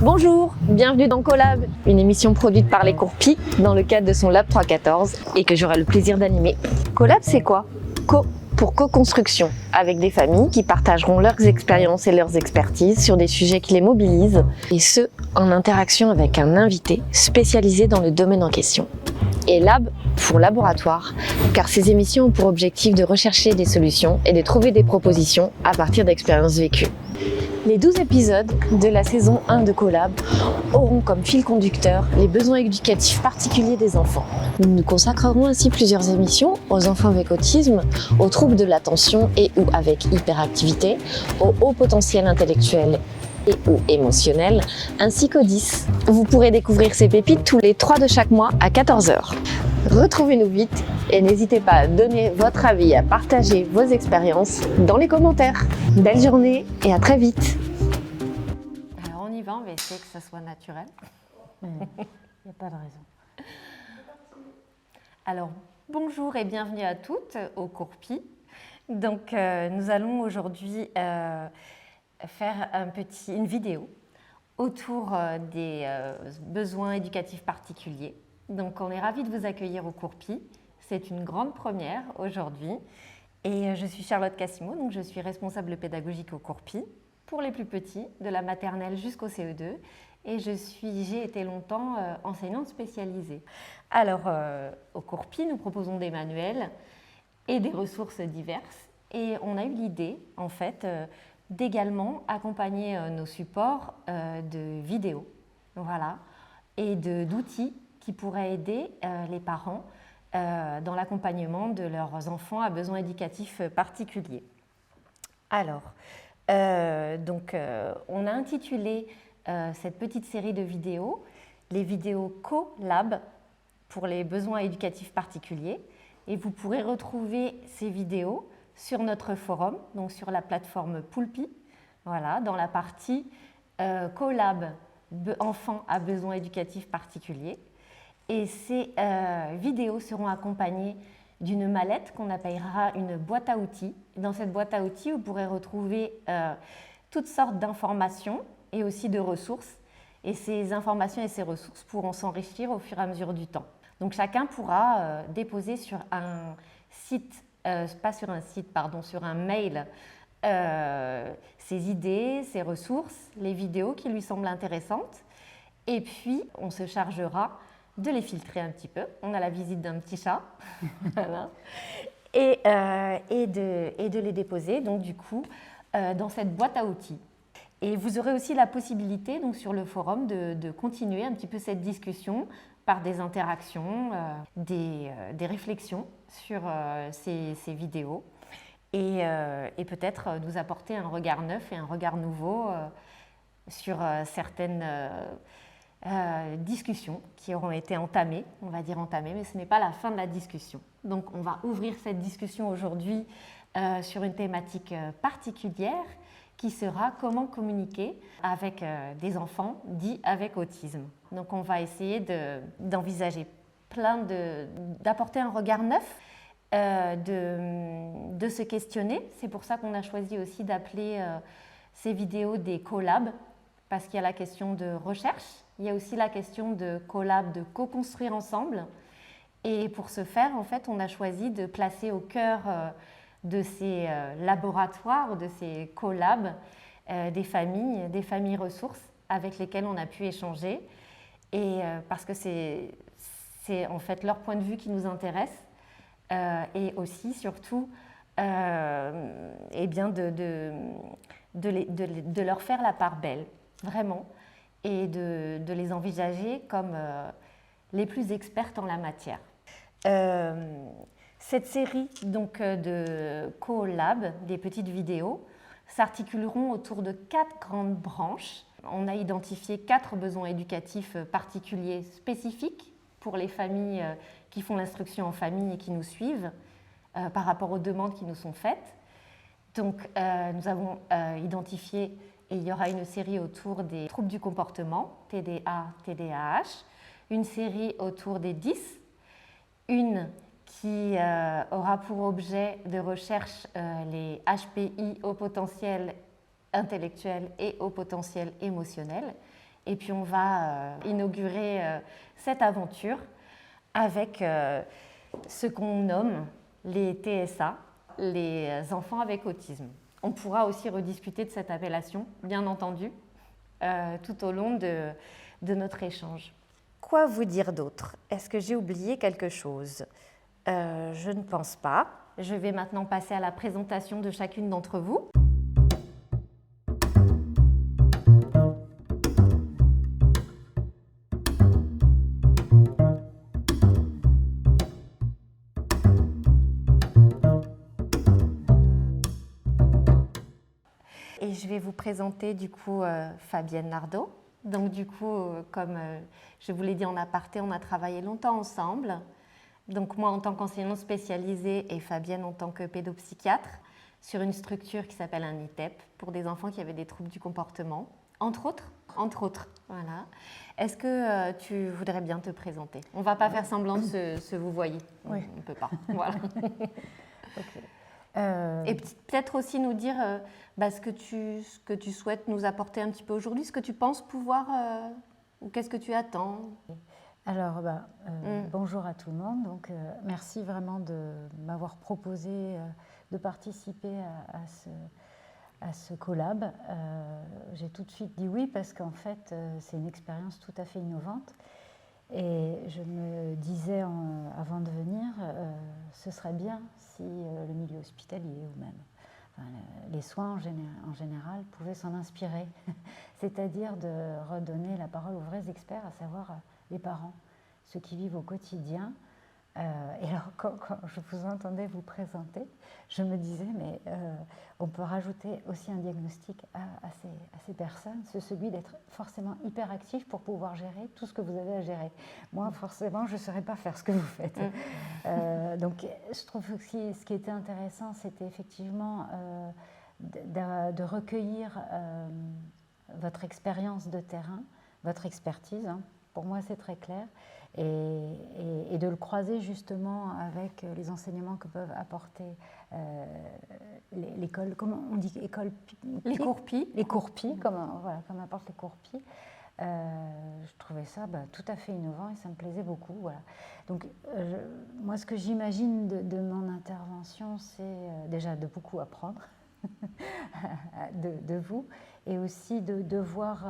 Bonjour, bienvenue dans Collab, une émission produite par les cours Pi dans le cadre de son Lab 314 et que j'aurai le plaisir d'animer. Collab, c'est quoi? Pour co-construction, avec des familles qui partageront leurs expériences et leurs expertises sur des sujets qui les mobilisent, et ce, en interaction avec un invité spécialisé dans le domaine en question. Et Lab pour laboratoire, car ces émissions ont pour objectif de rechercher des solutions et de trouver des propositions à partir d'expériences vécues. Les 12 épisodes de la saison 1 de Collab auront comme fil conducteur les besoins éducatifs particuliers des enfants. Nous nous consacrerons ainsi plusieurs émissions aux enfants avec autisme, aux troubles de l'attention et ou avec hyperactivité, au haut potentiel intellectuel et ou émotionnel, ainsi qu'aux 10. Vous pourrez découvrir ces pépites tous les 3 de chaque mois à 14h. Retrouvez-nous vite et n'hésitez pas à donner votre avis et à partager vos expériences dans les commentaires. Belle journée et à très vite. Alors on y va, on va essayer que ça soit naturel. Il n'y a pas de raison. Alors bonjour et bienvenue à toutes au cours Pi. Donc nous allons aujourd'hui faire une vidéo autour des besoins éducatifs particuliers. Donc on est ravis de vous accueillir au cours Pi. C'est une grande première aujourd'hui. Et je suis Charlotte Cassimo, donc je suis responsable pédagogique au cours Pi pour les plus petits, de la maternelle jusqu'au CE2. Et j'ai été longtemps enseignante spécialisée. Alors au cours Pi, nous proposons des manuels et des ressources diverses. Et on a eu l'idée, en fait, d'également accompagner nos supports de vidéos, voilà, et d'outils qui pourraient aider les parents dans l'accompagnement de leurs enfants à besoins éducatifs particuliers. Alors, on a intitulé cette petite série de vidéos les vidéos Collab pour les besoins éducatifs particuliers, et vous pourrez retrouver ces vidéos sur notre forum, donc sur la plateforme Poulpi, voilà, dans la partie Collab enfants à besoins éducatifs particuliers. Et ces vidéos seront accompagnées d'une mallette qu'on appellera une boîte à outils. Dans cette boîte à outils, vous pourrez retrouver toutes sortes d'informations et aussi de ressources. Et ces informations et ces ressources pourront s'enrichir au fur et à mesure du temps. Donc chacun pourra déposer sur un site, sur un mail, ses idées, ses ressources, les vidéos qui lui semblent intéressantes. Et puis, on se chargera de les filtrer un petit peu. On a la visite d'un petit chat. Voilà. Et de les déposer, donc du coup, dans cette boîte à outils. Et vous aurez aussi la possibilité, donc sur le forum, de continuer un petit peu cette discussion par des interactions, des réflexions sur ces vidéos et peut-être nous apporter un regard neuf et un regard nouveau sur certaines discussions qui auront été entamées, on va dire entamées, mais ce n'est pas la fin de la discussion. Donc on va ouvrir cette discussion aujourd'hui sur une thématique particulière qui sera comment communiquer avec des enfants dits avec autisme. Donc on va essayer d'envisager d'apporter un regard neuf, de se questionner. C'est pour ça qu'on a choisi aussi d'appeler ces vidéos des collabs, parce qu'il y a la question de recherche, il y a aussi la question de collab, de co-construire ensemble. Et pour ce faire, en fait, on a choisi de placer au cœur de ces laboratoires, de ces collabs, des familles ressources avec lesquelles on a pu échanger. Et parce que c'est en fait leur point de vue qui nous intéresse, et aussi, surtout, de leur faire la part belle, vraiment, et de les envisager comme les plus expertes en la matière. Cette série donc, de collab, des petites vidéos, s'articuleront autour de 4 grandes branches. On a identifié 4 besoins éducatifs particuliers spécifiques pour les familles qui font l'instruction en famille et qui nous suivent par rapport aux demandes qui nous sont faites. Donc, nous avons identifié, et il y aura une série autour des troubles du comportement, TDA, TDAH, une série autour des 10, une qui aura pour objet de recherche les HPI au potentiel intellectuel et au potentiel émotionnel, Et puis on va inaugurer cette aventure avec ce qu'on nomme les TSA, les enfants avec autisme. On pourra aussi rediscuter de cette appellation, bien entendu, tout au long de notre échange. Quoi vous dire d'autre? Est-ce que j'ai oublié quelque chose? Je ne pense pas. Je vais maintenant passer à la présentation de chacune d'entre vous. Et je vais vous présenter du coup Fabienne Nardot. Donc du coup, comme je vous l'ai dit en aparté, on a travaillé longtemps ensemble. Donc moi en tant qu'enseignante spécialisée et Fabienne en tant que pédopsychiatre sur une structure qui s'appelle un ITEP pour des enfants qui avaient des troubles du comportement, entre autres. Voilà. Est-ce que tu voudrais bien te présenter? On ne va pas faire semblant de se vous voyez. Oui. On ne peut pas. Voilà. Ok. Et peut-être aussi nous dire ce que tu souhaites nous apporter un petit peu aujourd'hui, ce que tu penses pouvoir, ou qu'est-ce que tu attends. Alors, bonjour à tout le monde. Donc, merci vraiment de m'avoir proposé de participer à ce collab. J'ai tout de suite dit oui parce qu'en fait, c'est une expérience tout à fait innovante. Et je me disais avant de venir, ce serait bien si le milieu hospitalier ou même les soins en général pouvaient s'en inspirer. C'est-à-dire de redonner la parole aux vrais experts, à savoir les parents, ceux qui vivent au quotidien. Et alors, quand je vous entendais vous présenter, je me disais, mais on peut rajouter aussi un diagnostic à ces personnes, c'est celui d'être forcément hyperactif pour pouvoir gérer tout ce que vous avez à gérer. Moi, forcément, je ne saurais pas faire ce que vous faites. Donc, je trouve que ce qui était intéressant, c'était effectivement de recueillir votre expérience de terrain, votre expertise. Hein. Pour moi, c'est très clair. Et de le croiser justement avec les enseignements que peuvent apporter l'école, comment on dit, école les cours-PI. Les cours-PI, comme apportent les cours-PI. Je trouvais ça tout à fait innovant et ça me plaisait beaucoup. Voilà. Donc, moi, ce que j'imagine de mon intervention, c'est déjà de beaucoup apprendre de vous et aussi de voir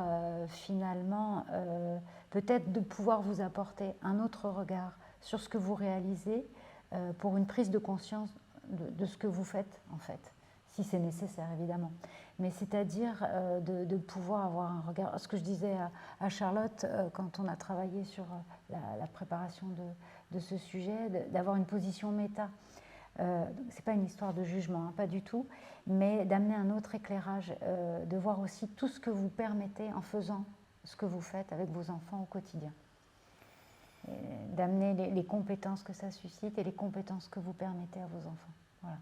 finalement peut-être de pouvoir vous apporter un autre regard sur ce que vous réalisez pour une prise de conscience de ce que vous faites en fait, si c'est nécessaire évidemment. Mais c'est-à-dire de pouvoir avoir un regard, ce que je disais à Charlotte quand on a travaillé sur la préparation de ce sujet, d'avoir une position méta. C'est pas une histoire de jugement, hein, pas du tout, mais d'amener un autre éclairage, de voir aussi tout ce que vous permettez en faisant ce que vous faites avec vos enfants au quotidien. D'amener les compétences que ça suscite et les compétences que vous permettez à vos enfants. Voilà.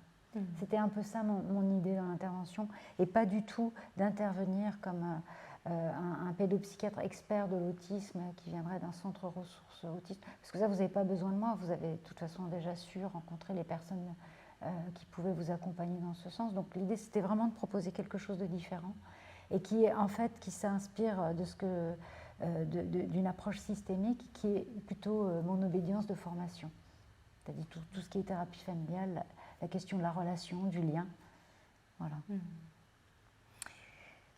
C'était un peu ça mon idée dans l'intervention, et pas du tout d'intervenir comme un pédopsychiatre expert de l'autisme qui viendrait d'un centre ressources autistes. Parce que ça, vous n'avez pas besoin de moi, vous avez de toute façon déjà su rencontrer les personnes qui pouvaient vous accompagner dans ce sens. Donc l'idée, c'était vraiment de proposer quelque chose de différent et qui s'inspire d'une approche systémique qui est plutôt mon obédience de formation. C'est-à-dire tout ce qui est thérapie familiale, la question de la relation, du lien. Voilà.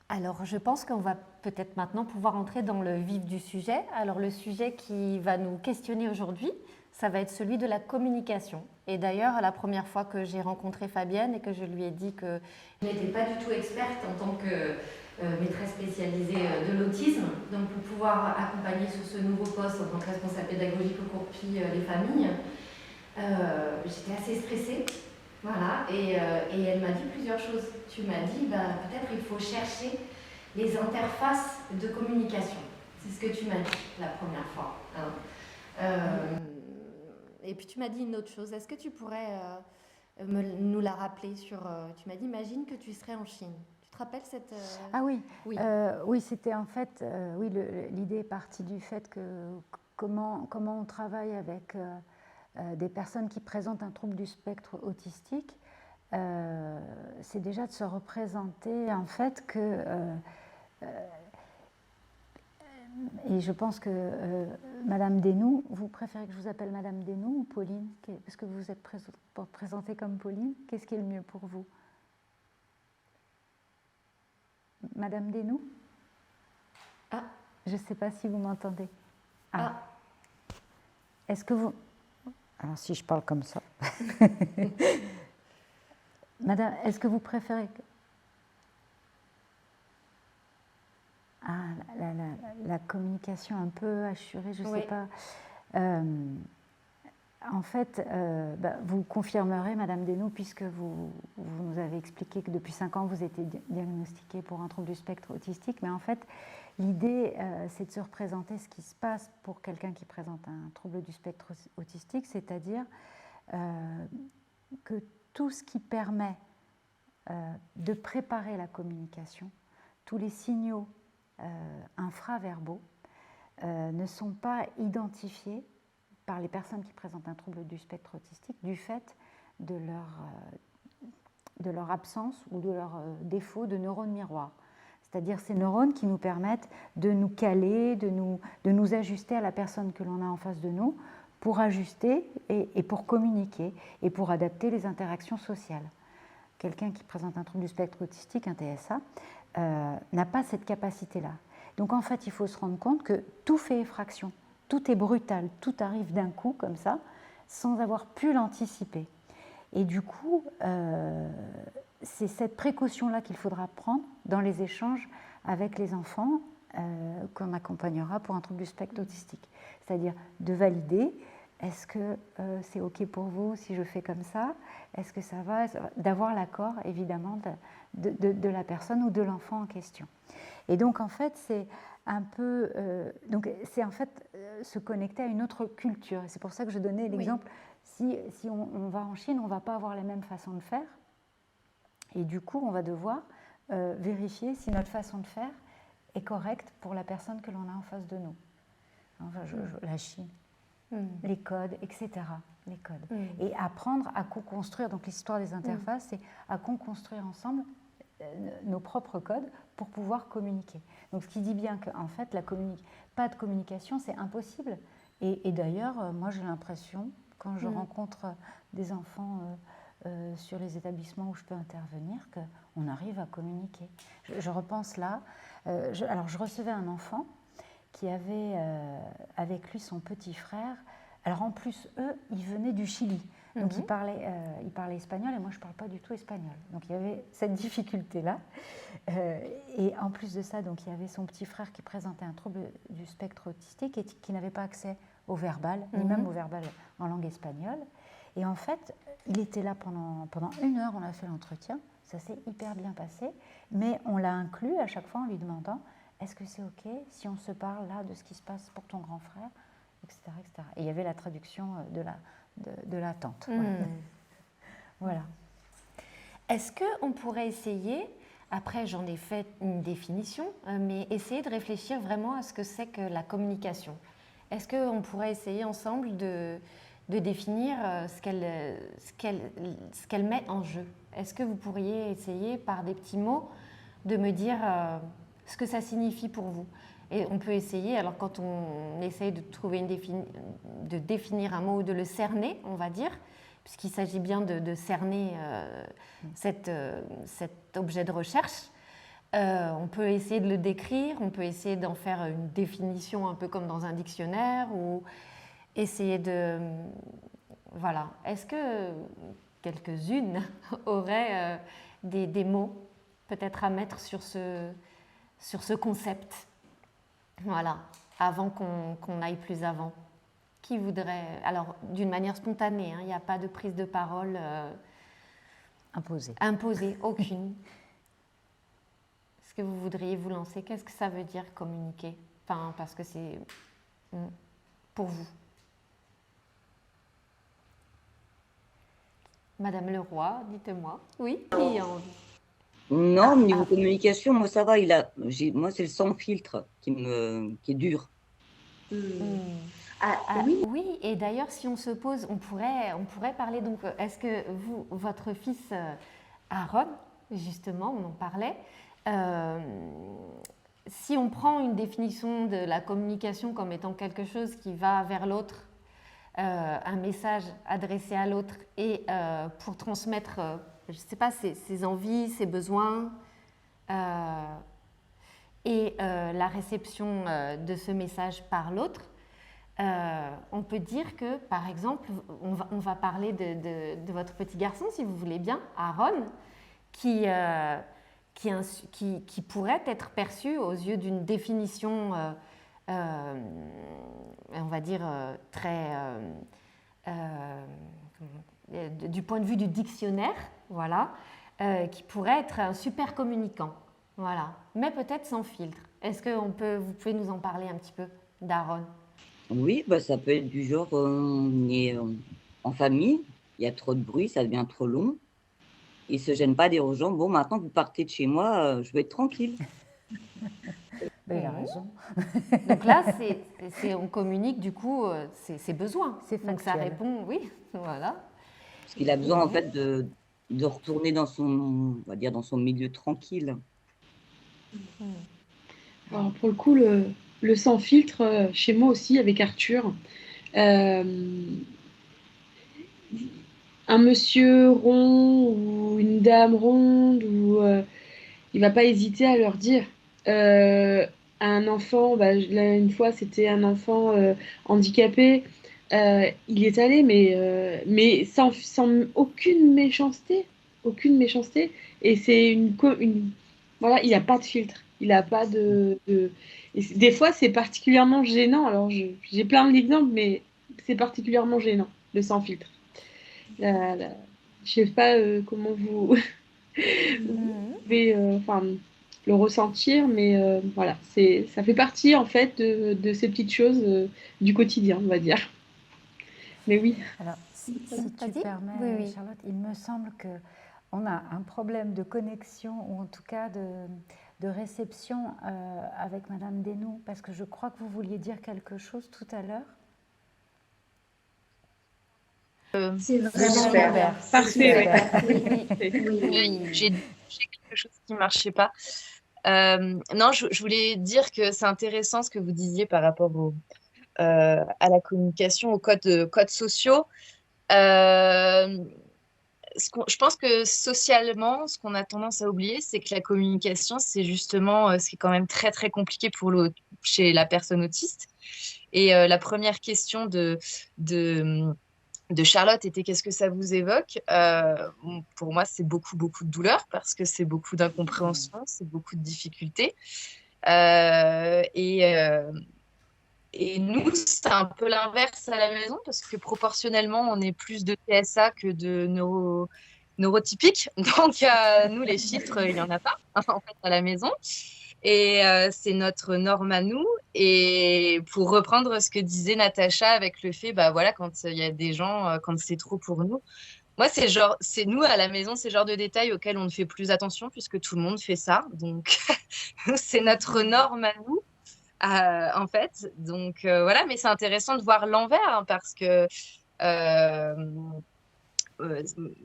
Alors, je pense qu'on va peut-être maintenant pouvoir entrer dans le vif du sujet. Alors, le sujet qui va nous questionner aujourd'hui, ça va être celui de la communication. Et d'ailleurs, la première fois que j'ai rencontré Fabienne et que je lui ai dit que je n'étais pas du tout experte en tant que maîtresse spécialisée de l'autisme, donc pour pouvoir accompagner sur ce nouveau poste en tant que responsable pédagogique au cours-PI les familles, j'étais assez stressée. Voilà, et elle m'a dit plusieurs choses. Tu m'as dit, peut-être il faut chercher les interfaces de communication. C'est ce que tu m'as dit la première fois. Hein. Et puis tu m'as dit une autre chose. Est-ce que tu pourrais nous la rappeler sur... tu m'as dit, imagine que tu serais en Chine. Tu te rappelles cette... Ah oui, oui. Oui, c'était en fait... oui, l'idée est partie du fait que comment on travaille avec... des personnes qui présentent un trouble du spectre autistique, c'est déjà de se représenter en fait que et je pense que Madame Desnoux, vous préférez que je vous appelle Madame Desnoux ou Pauline? Parce que vous êtes présentée comme Pauline. Qu'est-ce qui est le mieux pour vous? Madame Desnoux? Ah. Je ne sais pas si vous m'entendez. Ah. Est-ce que vous... Alors si je parle comme ça. Madame, est-ce que vous préférez... Ah, la communication un peu assurée, je ne sais pas. En fait, vous confirmerez, Madame Desnoux, puisque vous nous avez expliqué que depuis 5 ans, vous étiez diagnostiquée pour un trouble du spectre autistique. Mais en fait, l'idée, c'est de se représenter ce qui se passe pour quelqu'un qui présente un trouble du spectre autistique, c'est-à-dire que tout ce qui permet de préparer la communication, tous les signaux infraverbaux ne sont pas identifiés par les personnes qui présentent un trouble du spectre autistique du fait de leur absence ou de leur défaut de neurones miroirs. C'est-à-dire ces neurones qui nous permettent de nous caler, de nous ajuster à la personne que l'on a en face de nous pour ajuster et pour communiquer et pour adapter les interactions sociales. Quelqu'un qui présente un trouble du spectre autistique, un TSA, n'a pas cette capacité-là. Donc en fait, il faut se rendre compte que tout fait effraction, tout est brutal, tout arrive d'un coup comme ça, sans avoir pu l'anticiper. Et du coup, c'est cette précaution-là qu'il faudra prendre dans les échanges avec les enfants qu'on accompagnera pour un trouble du spectre autistique. C'est-à-dire de valider, est-ce que c'est OK pour vous si je fais comme ça? Est-ce que ça va? D'avoir l'accord, évidemment, de la personne ou de l'enfant en question. Et donc, en fait, c'est un peu... se connecter à une autre culture. Et c'est pour ça que je donnais l'exemple. Oui. Si on va en Chine, on ne va pas avoir la même façon de faire. Et du coup, on va devoir vérifier si notre façon de faire est correcte pour la personne que l'on a en face de nous. Enfin, la Chine. Les codes, etc. Les codes. Et apprendre à co-construire, donc l'histoire des interfaces, c'est à co-construire ensemble nos propres codes pour pouvoir communiquer. Donc ce qui dit bien qu'en fait, pas de communication, c'est impossible. Et d'ailleurs, moi j'ai l'impression, quand je rencontre des enfants sur les établissements où je peux intervenir, qu'on arrive à communiquer. Je repense là, alors je recevais un enfant qui avait avec lui son petit frère. Alors en plus, eux, ils venaient du Chili. Donc ils parlaient espagnol et moi je ne parle pas du tout espagnol. Donc il y avait cette difficulté-là. Et en plus de ça, donc, il y avait son petit frère qui présentait un trouble du spectre autistique et qui n'avait pas accès au verbal, ni même au verbal en langue espagnole. Et en fait, il était là pendant 1 heure, on a fait l'entretien. Ça s'est hyper bien passé. Mais on l'a inclus à chaque fois en lui demandant est-ce que c'est OK si on se parle là de ce qui se passe pour ton grand frère, etc., etc. Et il y avait la traduction de la tante. Voilà. Est-ce qu'on pourrait essayer, après j'en ai fait une définition, mais essayer de réfléchir vraiment à ce que c'est que la communication? Est-ce qu'on pourrait essayer ensemble de définir ce qu'elle met en jeu? Est-ce que vous pourriez essayer par des petits mots de me dire ce que ça signifie pour vous? Et on peut essayer, alors quand on essaye de trouver de définir un mot ou de le cerner, on va dire, puisqu'il s'agit bien de cerner cet objet de recherche, on peut essayer de le décrire, on peut essayer d'en faire une définition un peu comme dans un dictionnaire, ou essayer de... Voilà. Est-ce que quelques-unes auraient des mots peut-être à mettre sur ce concept? Voilà, avant qu'on aille plus avant. Qui voudrait... Alors, d'une manière spontanée, il n'y a pas de prise de parole imposée, aucune. Est-ce que vous voudriez vous lancer? Qu'est-ce que ça veut dire communiquer? Enfin, parce que c'est pour vous. Madame Leroy, dites-moi. Oui, qui a envie? Non, niveau communication, moi ça va. Moi, c'est le sans filtre qui est dur. Oui, et d'ailleurs, si on se pose, on pourrait parler. Donc, est-ce que votre fils Aaron, justement, on en parlait, si on prend une définition de la communication comme étant quelque chose qui va vers l'autre, un message adressé à l'autre et pour transmettre, je ne sais pas, ses envies, ses besoins et la réception de ce message par l'autre, on peut dire que, par exemple, on va parler de votre petit garçon, si vous voulez bien, Aaron, qui pourrait être perçu aux yeux d'une définition, on va dire, du point de vue du dictionnaire, voilà, qui pourrait être un super communicant, voilà, mais peut-être sans filtre. Est-ce que vous pouvez nous en parler un petit peu d'Aaron? Oui, bah, ça peut être du genre, on est en famille, il y a trop de bruit, ça devient trop long. Il ne se gêne pas dire aux gens, bon, maintenant que vous partez de chez moi, je vais être tranquille. Ben, il a raison. Donc là, on communique du coup ses besoins. C'est donc ça factuel. répond, oui, voilà. Parce qu'il a besoin en fait de retourner dans son, on va dire, dans son milieu tranquille. Alors, pour le coup, le sans filtre, chez moi aussi, avec Arthur, euh, un monsieur rond ou une dame ronde, il va pas hésiter à leur dire. À un enfant, bah, là, une fois, c'était un enfant handicapé. Il est allé, mais sans aucune méchanceté, aucune méchanceté. Et c'est voilà, il n'a pas de filtre. Il n'a pas et des fois, c'est particulièrement gênant. Alors, j'ai plein d'exemples, mais c'est particulièrement gênant, le sans filtre. Je sais pas comment vous pouvez le ressentir, mais voilà, ça fait partie en fait de ces petites choses du quotidien, on va dire. Mais oui. Alors, si tu Vas-y. permets, Oui. Charlotte, il me semble qu'on a un problème de connexion, ou en tout cas de réception avec Madame Desnoux, parce que je crois que vous vouliez dire quelque chose tout à l'heure. C'est vraiment Parfait. J'ai quelque chose qui ne marchait pas. Non, je voulais dire que c'est intéressant ce que vous disiez par rapport à la communication, aux codes sociaux. Je pense que socialement, ce qu'on a tendance à oublier, c'est que la communication, c'est justement ce qui est quand même très, très compliqué chez la personne autiste. Et la première question de Charlotte était qu'est-ce que ça vous évoque? Pour moi, c'est beaucoup, beaucoup de douleur parce que c'est beaucoup d'incompréhension, c'est beaucoup de difficultés. Et nous, c'est un peu l'inverse à la maison parce que proportionnellement, on est plus de TSA que de neurotypiques. Donc, nous, les filtres, il n'y en a pas en fait, à la maison. Et c'est notre norme à nous. Et pour reprendre ce que disait Natacha avec le fait, bah voilà, quand il y a des gens, quand c'est trop pour nous. Moi, c'est nous à la maison, c'est le genre de détails auxquels on ne fait plus attention puisque tout le monde fait ça. Donc, c'est notre norme à nous. En fait, donc voilà, mais c'est intéressant de voir l'envers hein, parce que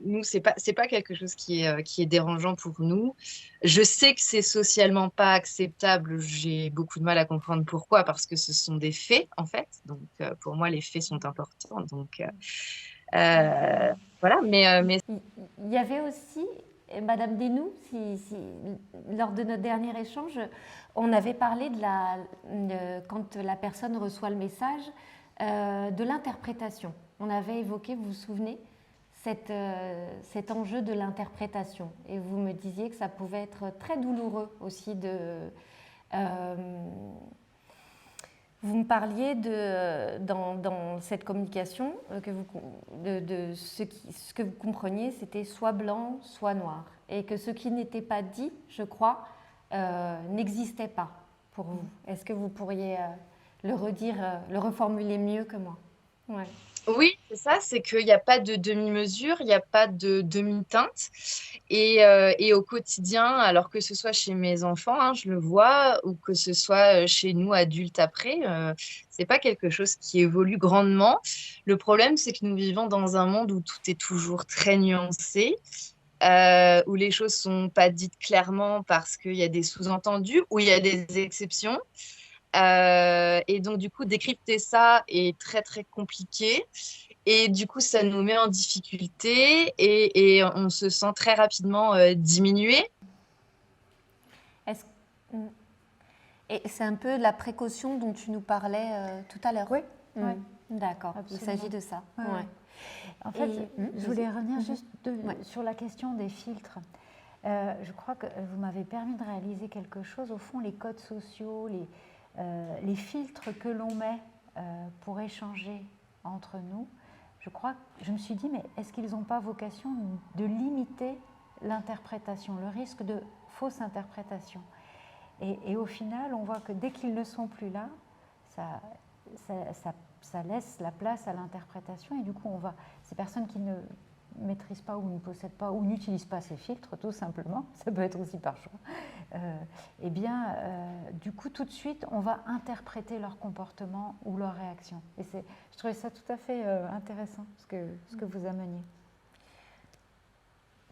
nous, c'est pas quelque chose qui est dérangeant pour nous. Je sais que c'est socialement pas acceptable. J'ai beaucoup de mal à comprendre pourquoi, parce que ce sont des faits en fait. Donc pour moi, les faits sont importants. Donc voilà, mais Il y avait aussi, Madame Desnoux, lors de notre dernier échange, on avait parlé quand la personne reçoit le message, de l'interprétation. On avait évoqué, vous vous souvenez, cet enjeu de l'interprétation. Et vous me disiez que ça pouvait être très douloureux aussi vous me parliez dans cette communication ce que vous compreniez, c'était soit blanc, soit noir. Et que ce qui n'était pas dit, je crois, n'existait pas pour vous. Est-ce que vous pourriez le redire, le reformuler mieux que moi? Ouais. Oui, c'est ça, c'est qu'il n'y a pas de demi-mesure, il n'y a pas de demi-teinte. Et au quotidien, alors que ce soit chez mes enfants, hein, je le vois, ou que ce soit chez nous adultes après, c'est pas quelque chose qui évolue grandement. Le problème, c'est que nous vivons dans un monde où tout est toujours très nuancé. où les choses sont pas dites clairement parce qu'il y a des sous-entendus, où il y a des exceptions. Et donc, du coup, décrypter ça est très, très compliqué. Et du coup, ça nous met en difficulté et on se sent très rapidement diminué. Est-ce- Mm. Et c'est un peu la précaution dont tu nous parlais tout à l'heure. Oui, Mm. oui. D'accord, il Absolument. s'agit de ça. Ouais, Ouais. ouais. En fait, je voulais revenir juste Ouais. sur la question des filtres. Je crois que vous m'avez permis de réaliser quelque chose. Au fond, les codes sociaux, les filtres que l'on met pour échanger entre nous, je me suis dit, mais est-ce qu'ils n'ont pas vocation de limiter l'interprétation, le risque de fausse interprétation? Et au final, on voit que dès qu'ils ne sont plus là, ça laisse la place à l'interprétation. Et du coup, ces personnes qui ne maîtrisent pas ou ne possèdent pas ou n'utilisent pas ces filtres, tout simplement, ça peut être aussi par choix, du coup, tout de suite, on va interpréter leur comportement ou leur réaction. Et je trouvais ça tout à fait intéressant, ce que vous ameniez.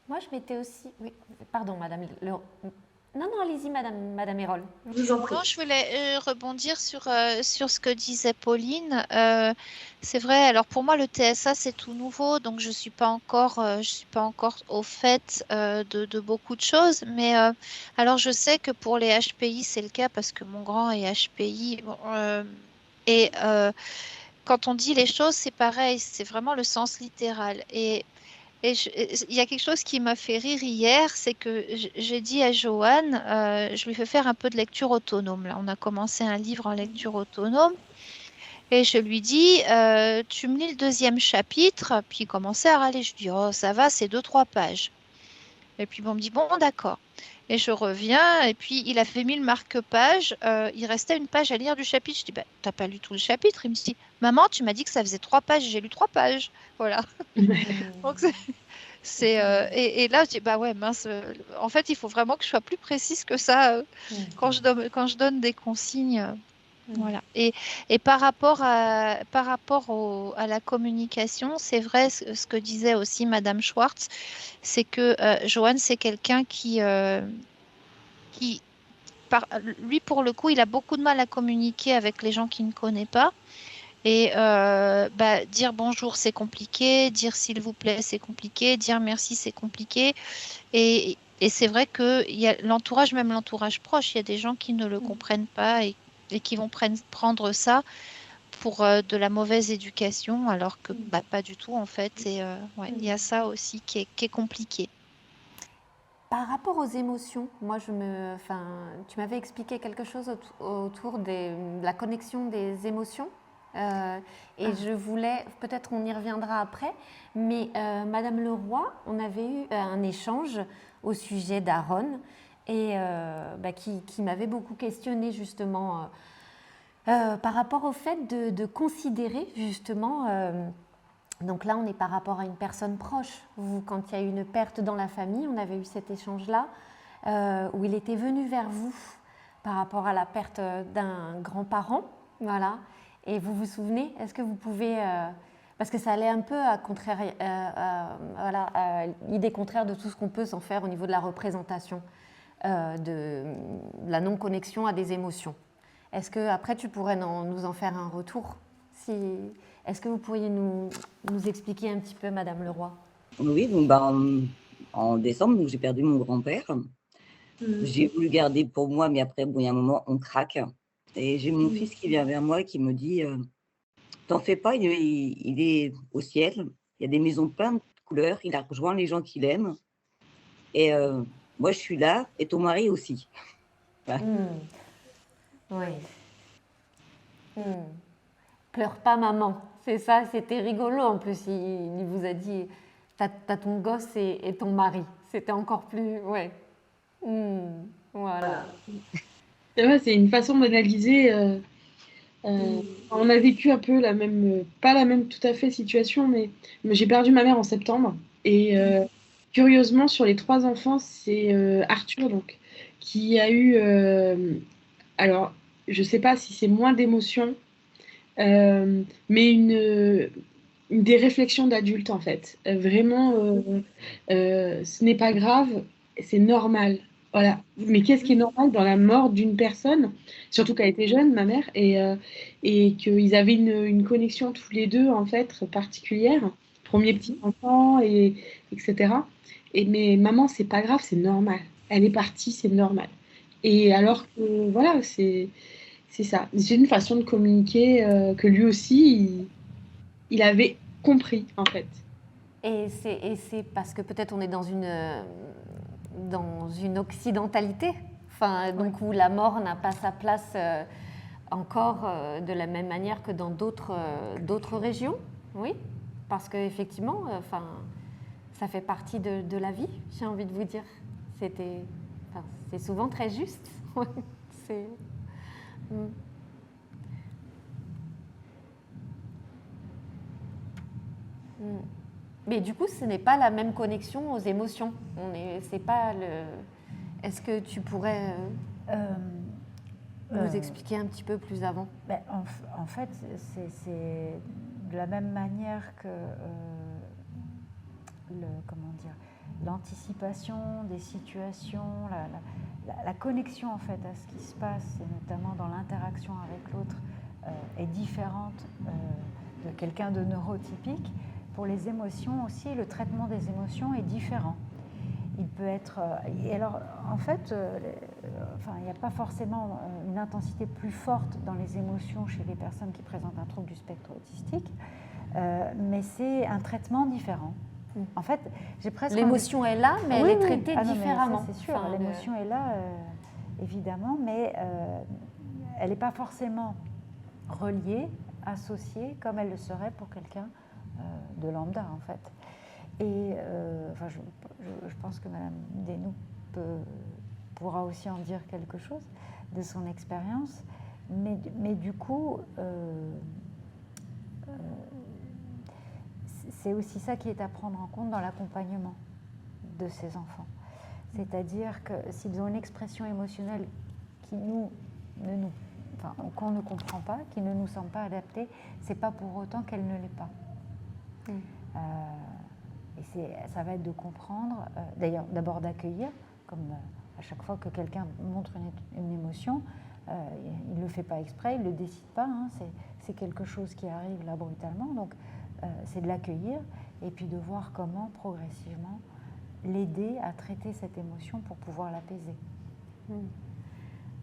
Moi, je m'étais aussi... Oui, pardon, Madame... Non, allez-y, Madame Hérol. Je vous en prie. Non, je voulais rebondir sur ce que disait Pauline. C'est vrai, alors pour moi, le TSA, c'est tout nouveau, donc je suis pas encore au fait de beaucoup de choses. Mais alors, je sais que pour les HPI, c'est le cas parce que mon grand est HPI. Et quand on dit les choses, c'est pareil, c'est vraiment le sens littéral. Et il y a quelque chose qui m'a fait rire hier, c'est que j'ai dit à Joanne, je lui fais faire un peu de lecture autonome. Là, on a commencé un livre en lecture autonome et je lui dis, tu me lis le 2e chapitre, puis il commençait à râler. Je dis, oh ça va, c'est 2-3 pages. Et puis bon, on me dit, bon d'accord. Et je reviens, et puis il a fait 1000 marque-pages, il restait une page à lire du chapitre. Je dis, bah, t'as pas lu tout le chapitre? Il me dit, maman, tu m'as dit que ça faisait 3 pages, j'ai lu 3 pages. Voilà. Donc, et là, je dis, bah ouais, mince, en fait, il faut vraiment que je sois plus précise que ça quand je donne des consignes. Voilà. Et par rapport à la communication, c'est vrai ce que disait aussi Madame Schwartz, c'est que Johan, c'est quelqu'un qui, lui, pour le coup, il a beaucoup de mal à communiquer avec les gens qu'il ne connaît pas. Et dire bonjour, c'est compliqué, dire s'il vous plaît, c'est compliqué, dire merci, c'est compliqué. Et c'est vrai que il y a l'entourage, même l'entourage proche, il y a des gens qui ne le comprennent pas et qui vont prendre ça pour de la mauvaise éducation, alors que pas du tout en fait. Et il y a ça aussi qui est compliqué. Par rapport aux émotions, moi, tu m'avais expliqué quelque chose autour de la connexion des émotions. Je voulais, peut-être on y reviendra après, mais Madame Leroy, on avait eu un échange au sujet d'Aaron et qui m'avait beaucoup questionné justement par rapport au fait de considérer justement, donc là on est par rapport à une personne proche, quand il y a eu une perte dans la famille, on avait eu cet échange-là où il était venu vers vous par rapport à la perte d'un grand-parent, voilà. Et vous vous souvenez, est-ce que vous pouvez, parce que ça allait un peu à l'idée contraire de tout ce qu'on peut s'en faire au niveau de la représentation, de la non-connexion à des émotions. Est-ce que après tu pourrais nous en faire un retour? Est-ce que vous pourriez nous expliquer un petit peu, Madame Leroy? Oui, donc en décembre, donc, j'ai perdu mon grand-père. J'ai voulu garder pour moi, mais après, il y a un moment, on craque. Et j'ai mon fils qui vient vers moi et qui me dit t'en fais pas, il est au ciel, il y a des maisons plein de couleurs, il a rejoint les gens qu'il aime. Et moi, je suis là, et ton mari aussi. Voilà. Oui. Pleure pas, maman. C'est ça, c'était rigolo en plus. Il vous a dit t'as ton gosse et ton mari. C'était encore plus. Ouais. Voilà. C'est une façon d'analyser. On a vécu un peu pas la même tout à fait situation, mais j'ai perdu ma mère en septembre. Et curieusement, sur les 3 enfants, c'est Arthur donc, qui a eu. Alors, je ne sais pas si c'est moins d'émotions, mais des réflexions d'adultes en fait. Vraiment, ce n'est pas grave, c'est normal. Voilà. Mais qu'est-ce qui est normal dans la mort d'une personne? Surtout qu'elle était jeune, ma mère, et qu'ils avaient une connexion tous les deux en fait particulière. Premier petit enfant, etc. Mais maman, c'est pas grave, c'est normal. Elle est partie, c'est normal. Et alors que voilà, c'est ça. C'est une façon de communiquer que lui aussi, il avait compris, en fait. Et c'est parce que peut-être on est dans une occidentalité, enfin, donc où la mort n'a pas sa place encore de la même manière que dans d'autres régions, oui, parce qu'effectivement, enfin, ça fait partie de la vie, j'ai envie de vous dire. C'est souvent très juste. c'est... Mm. Mm. Mais du coup, ce n'est pas la même connexion aux émotions. C'est pas le. Est-ce que tu pourrais nous expliquer un petit peu plus avant? Ben, en fait, c'est de la même manière que comment dire, l'anticipation des situations, la connexion en fait à ce qui se passe, et notamment dans l'interaction avec l'autre, est différente de quelqu'un de neurotypique. Pour les émotions aussi, le traitement des émotions est différent. Il peut être... et alors, en fait, il n'y a pas forcément une intensité plus forte dans les émotions chez les personnes qui présentent un trouble du spectre autistique, mais c'est un traitement différent. En fait, j'ai presque... L'émotion est là, mais elle est traitée différemment. C'est sûr, l'émotion est là, évidemment, mais elle n'est pas forcément reliée, associée, comme elle le serait pour quelqu'un de lambda, en fait. Et je pense que Madame Desnoux pourra aussi en dire quelque chose de son expérience, mais du coup, c'est aussi ça qui est à prendre en compte dans l'accompagnement de ces enfants. C'est-à-dire que s'ils ont une expression émotionnelle qu'on ne comprend pas, qui ne nous semble pas adaptée, c'est pas pour autant qu'elle ne l'est pas. Et ça va être de comprendre, d'ailleurs d'abord d'accueillir, comme à chaque fois que quelqu'un montre une émotion, il ne le fait pas exprès, il ne le décide pas, hein, c'est quelque chose qui arrive là brutalement, donc c'est de l'accueillir et puis de voir comment progressivement l'aider à traiter cette émotion pour pouvoir l'apaiser.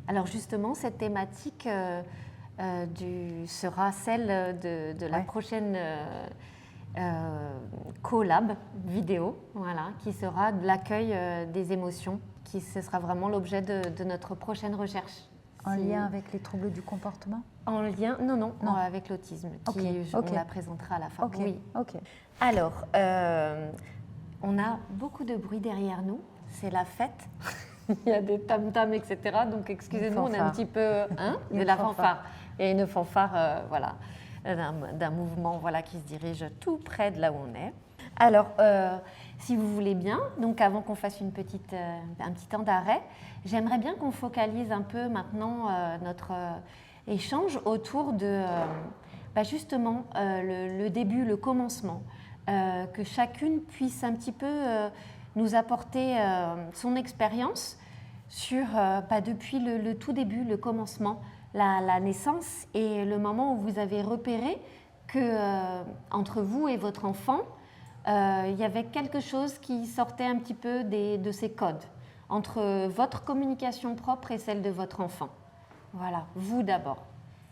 Alors justement, cette thématique sera celle de la prochaine collab vidéo, voilà, qui sera de l'accueil des émotions, ce sera vraiment l'objet de notre prochaine recherche. En lien avec les troubles du comportement? En lien, non, avec l'autisme, on la présentera à la fin. Oui. Alors, on a beaucoup de bruit derrière nous, c'est la fête. Il y a des tam-tams, etc. Donc, excusez-nous, on est un petit peu... de la fanfare. Et une fanfare, voilà, d'un mouvement qui se dirige tout près de là où on est. Alors, si vous voulez bien, donc avant qu'on fasse un petit temps d'arrêt, j'aimerais bien qu'on focalise un peu maintenant notre échange autour de justement le début, le commencement, que chacune puisse un petit peu nous apporter son expérience sur depuis le tout début, le commencement, la naissance et le moment où vous avez repéré que entre vous et votre enfant, il y avait quelque chose qui sortait un petit peu de ces codes entre votre communication propre et celle de votre enfant. Voilà, vous d'abord.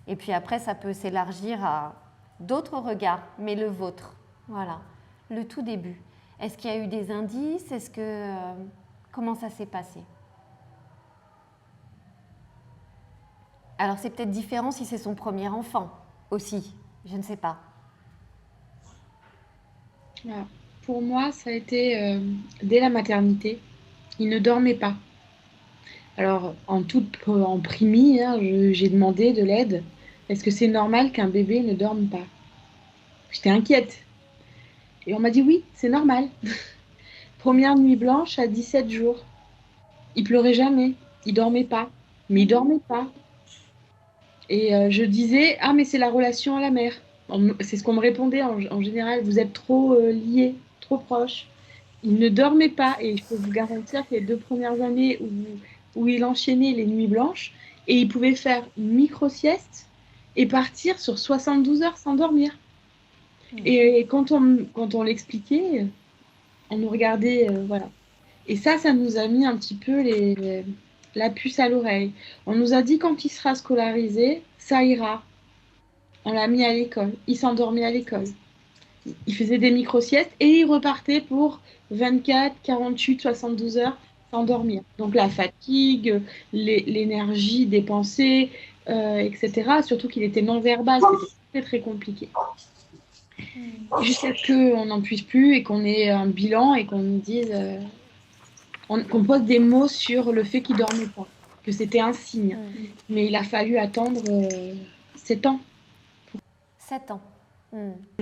Et puis après, ça peut s'élargir à d'autres regards, mais le vôtre. Voilà, le tout début. Est-ce qu'il y a eu des indices? Comment ça s'est passé? Alors, c'est peut-être différent si c'est son premier enfant aussi, je ne sais pas. Pour moi, ça a été dès la maternité. Il ne dormait pas. Alors, en primie, j'ai demandé de l'aide. Est-ce que c'est normal qu'un bébé ne dorme pas? J'étais inquiète. Et on m'a dit oui, c'est normal. Première nuit blanche à 17 jours. Il pleurait jamais. Il dormait pas. Mais il dormait pas. Et je disais, mais c'est la relation à la mère. c'est ce qu'on me répondait en général, vous êtes trop liés, trop proches. Il ne dormait pas et je peux vous garantir que les 2 premières années où il enchaînait les nuits blanches et il pouvait faire une micro-sieste et partir sur 72 heures sans dormir. Et quand on l'expliquait, on nous regardait, voilà. Et ça nous a mis un petit peu la puce à l'oreille. On nous a dit quand il sera scolarisé, ça ira. On l'a mis à l'école. Il s'endormait à l'école. Il faisait des micro-siestes et il repartait pour 24, 48, 72 heures sans dormir. Donc la fatigue, l'énergie dépensée, etc. Surtout qu'il était non-verbal, c'était très très compliqué. Jusqu'à ce qu'on n'en puisse plus et qu'on ait un bilan et qu'on nous dise, qu'on pose des mots sur le fait qu'il ne dormait pas, que c'était un signe. Mais il a fallu attendre 7 ans. 7 ans.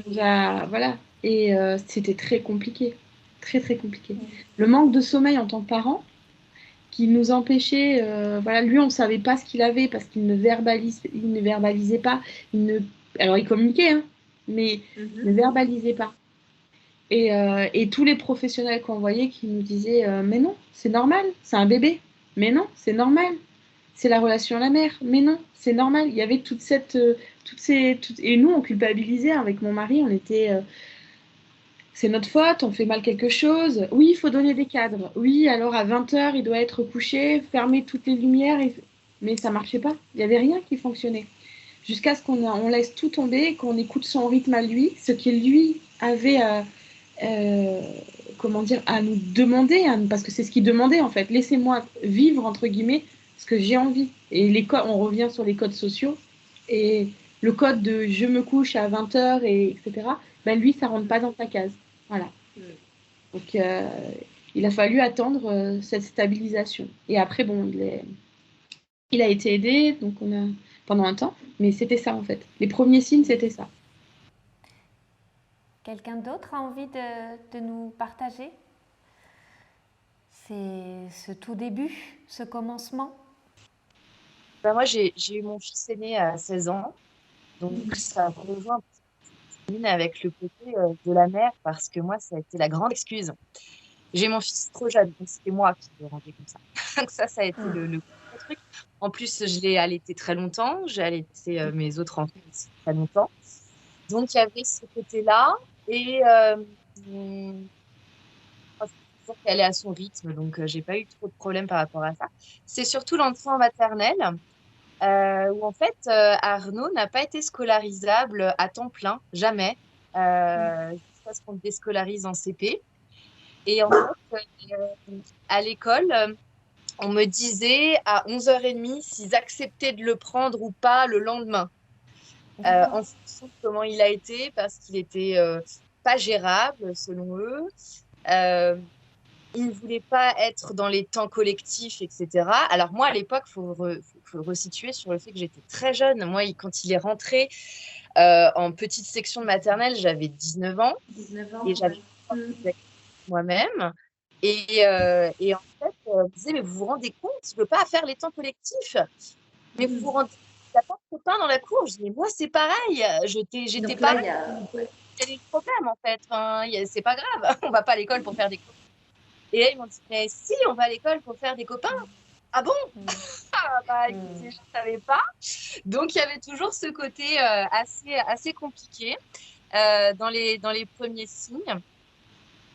Voilà. Et c'était très compliqué. Très, très compliqué. Le manque de sommeil en tant que parent qui nous empêchait... voilà, lui, on ne savait pas ce qu'il avait parce qu'il ne verbalisait pas. Alors, il communiquait, hein, mais il ne verbalisait pas. Et tous les professionnels qu'on voyait qui nous disaient mais non, c'est normal, c'est un bébé. Mais non, c'est normal. C'est la relation à la mère. Mais non, c'est normal. Il y avait et nous, on culpabilisait avec mon mari. On était c'est notre faute, on fait mal quelque chose. Oui, il faut donner des cadres. Oui, alors à 20h, il doit être couché, fermer toutes les lumières. Mais ça marchait pas. Il n'y avait rien qui fonctionnait. Jusqu'à ce qu'on laisse tout tomber, qu'on écoute son rythme à lui, ce qu'il lui avait à nous demander, parce que c'est ce qu'il demandait en fait. Laissez-moi vivre, entre guillemets, ce que j'ai envie. Et on revient sur les codes sociaux. Et le code de je me couche à 20h, etc., ben lui, ça ne rentre pas dans sa case. Voilà. Donc, il a fallu attendre cette stabilisation. Et après, bon, il a été aidé donc pendant un temps, mais c'était ça en fait. Les premiers signes, c'était ça. Quelqu'un d'autre a envie de nous partager ce tout début, ce commencement? Ben moi, j'ai eu mon fils aîné à 16 ans, donc ça rejoint un petit peu avec le côté de la mère, parce que moi, ça a été la grande excuse. J'ai mon fils trop jeune, donc c'était moi qui le rendais comme ça. Donc ça a été le gros truc. En plus, je l'ai allaité très longtemps, j'ai allaité mes autres enfants aussi très longtemps. Donc il y avait ce côté-là, et qu'elle est à son rythme, donc j'ai pas eu trop de problèmes par rapport à ça. C'est surtout l'entrée en maternelle, où en fait Arnaud n'a pas été scolarisable à temps plein, jamais, jusqu'à ce qu'on le déscolarise en CP. Et en fait, à l'école, on me disait à 11h30 s'ils acceptaient de le prendre ou pas le lendemain, en fonction de comment il a été, parce qu'il était pas gérable selon eux. Il ne voulait pas être dans les temps collectifs, etc. Alors moi, à l'époque, il faut resituer sur le fait que j'étais très jeune. Moi, quand il est rentré en petite section de maternelle, j'avais 19 ans. 19 ans, et j'avais moi-même. Et en fait, on me disait, mais vous vous rendez compte, il ne veut pas faire les temps collectifs. Mais vous vous rendez compte, il n'y a pas de copain dans la cour. Je dis, mais moi, c'est pareil. J'étais pareil. Il y a des problèmes, en fait. Enfin, c'est pas grave. On ne va pas à l'école pour faire des copains. Et là, ils m'ont dit, mais si, on va à l'école pour faire des copains. Ah bon? Écoutez, je ne savais pas. Donc, il y avait toujours ce côté assez compliqué dans les premiers signes.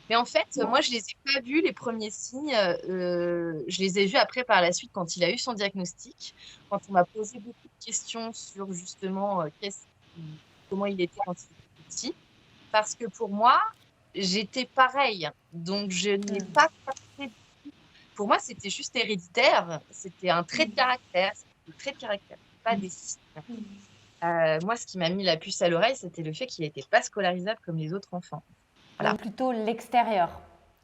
Mais en fait, moi, je ne les ai pas vus, les premiers signes. Je les ai vus après, par la suite, quand il a eu son diagnostic, quand on m'a posé beaucoup de questions sur justement comment il était quand il était petit. Parce que pour moi, j'étais pareil. Donc, je n'ai pas capté. Pour moi, c'était juste héréditaire. C'était un trait de caractère. Pas des signes. Moi, ce qui m'a mis la puce à l'oreille, c'était le fait qu'il n'était pas scolarisable comme les autres enfants. Voilà. Donc plutôt l'extérieur,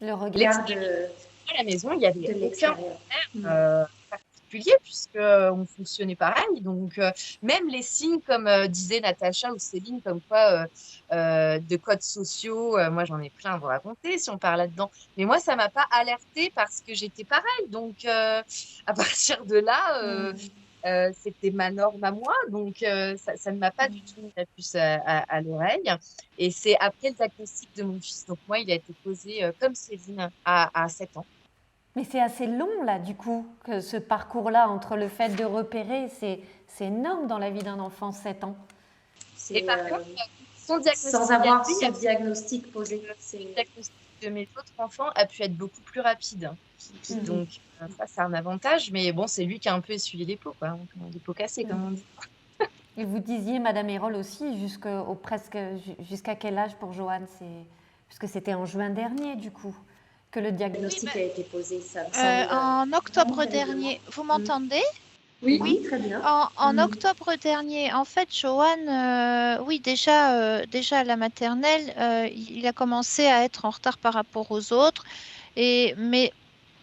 le regard à la maison, il n'y avait aucun problème particulier puisqu'on fonctionnait pareil. Donc, même les signes, comme disait Natacha ou Céline, comme quoi de codes sociaux, moi j'en ai plein à vous raconter si on parle là-dedans. Mais moi, ça ne m'a pas alertée parce que j'étais pareil. Donc, à partir de là, c'était ma norme à moi, donc ça ne m'a pas du tout mis la puce à l'oreille. Et c'est après le diagnostic de mon fils, donc moi, il a été posé comme Céline à 7 ans. Mais c'est assez long, là, du coup, que ce parcours-là, entre le fait de repérer, c'est énorme dans la vie d'un enfant, 7 ans. Et par contre, son diagnostic sans avoir à lui, ce diagnostic posé. le diagnostic de mes autres enfants a pu être beaucoup plus rapide. Donc, ça, c'est un avantage. Mais bon, c'est lui qui a un peu essuyé les pots, quoi. Les pots cassés, comme on dit. Et vous disiez, Madame Hérol aussi, jusqu'à quel âge pour Joanne puisque c'était en juin dernier, du coup, que le diagnostic a été posé. En octobre dernier. Vous m'entendez? Oui, très bien. En octobre dernier, en fait, Joanne, oui, déjà à la maternelle, il a commencé à être en retard par rapport aux autres. Mais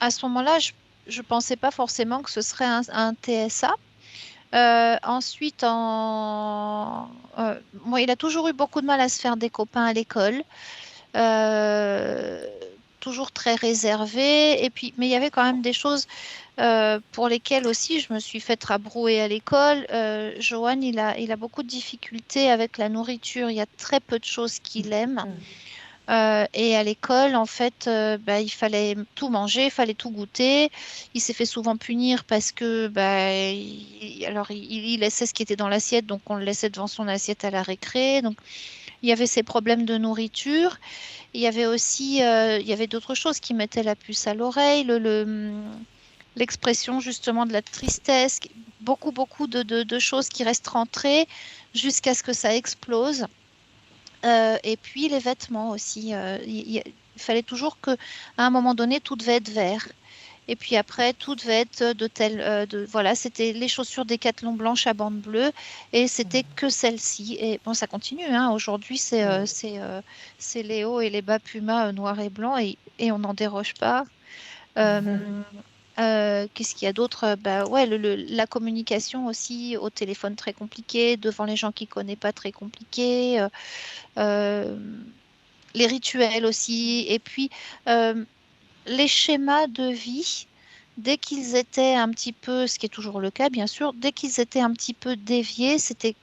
à ce moment-là, je ne pensais pas forcément que ce serait un TSA. Ensuite, moi, il a toujours eu beaucoup de mal à se faire des copains à l'école. Toujours très réservé. Et puis, mais il y avait quand même des choses pour lesquelles aussi je me suis fait rabrouer à l'école. Johan, il a beaucoup de difficultés avec la nourriture. Il y a très peu de choses qu'il aime. Et à l'école, en fait, il fallait tout manger, il fallait tout goûter. Il s'est fait souvent punir parce que il laissait ce qui était dans l'assiette, donc on le laissait devant son assiette à la récré. Donc il y avait ces problèmes de nourriture. Il y avait aussi il y avait d'autres choses qui mettaient la puce à l'oreille, l'expression justement de la tristesse, beaucoup de choses qui restent rentrées jusqu'à ce que ça explose. Et puis les vêtements aussi. Il fallait toujours qu'à un moment donné, tout devait être vert. Et puis après, tout devait être voilà, c'était les chaussures Décathlon blanches à bandes bleues et c'était que celles-ci. Et bon, ça continue, hein. Aujourd'hui, c'est les hauts et les bas Puma noirs et blancs et on n'en déroge pas. Qu'est-ce qu'il y a d'autre? Ouais, la communication aussi au téléphone très compliqué, devant les gens qu'il connaît pas très compliqué. Les rituels aussi, et puis les schémas de vie, dès qu'ils étaient un petit peu, ce qui est toujours le cas bien sûr, dès qu'ils étaient un petit peu déviés, c'était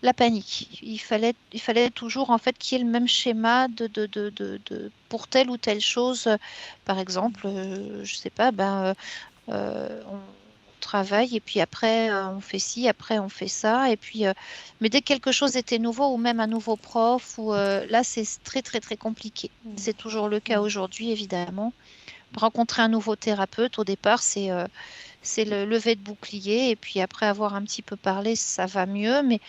la panique. Il fallait toujours en fait qu'il y ait le même schéma pour telle ou telle chose. Par exemple, je sais pas, on travaille et puis après on fait ci, après on fait ça et puis mais dès que quelque chose était nouveau ou même un nouveau prof ou là c'est très très très compliqué. C'est toujours le cas aujourd'hui évidemment. Rencontrer un nouveau thérapeute au départ c'est le lever de bouclier et puis après avoir un petit peu parlé ça va mieux mais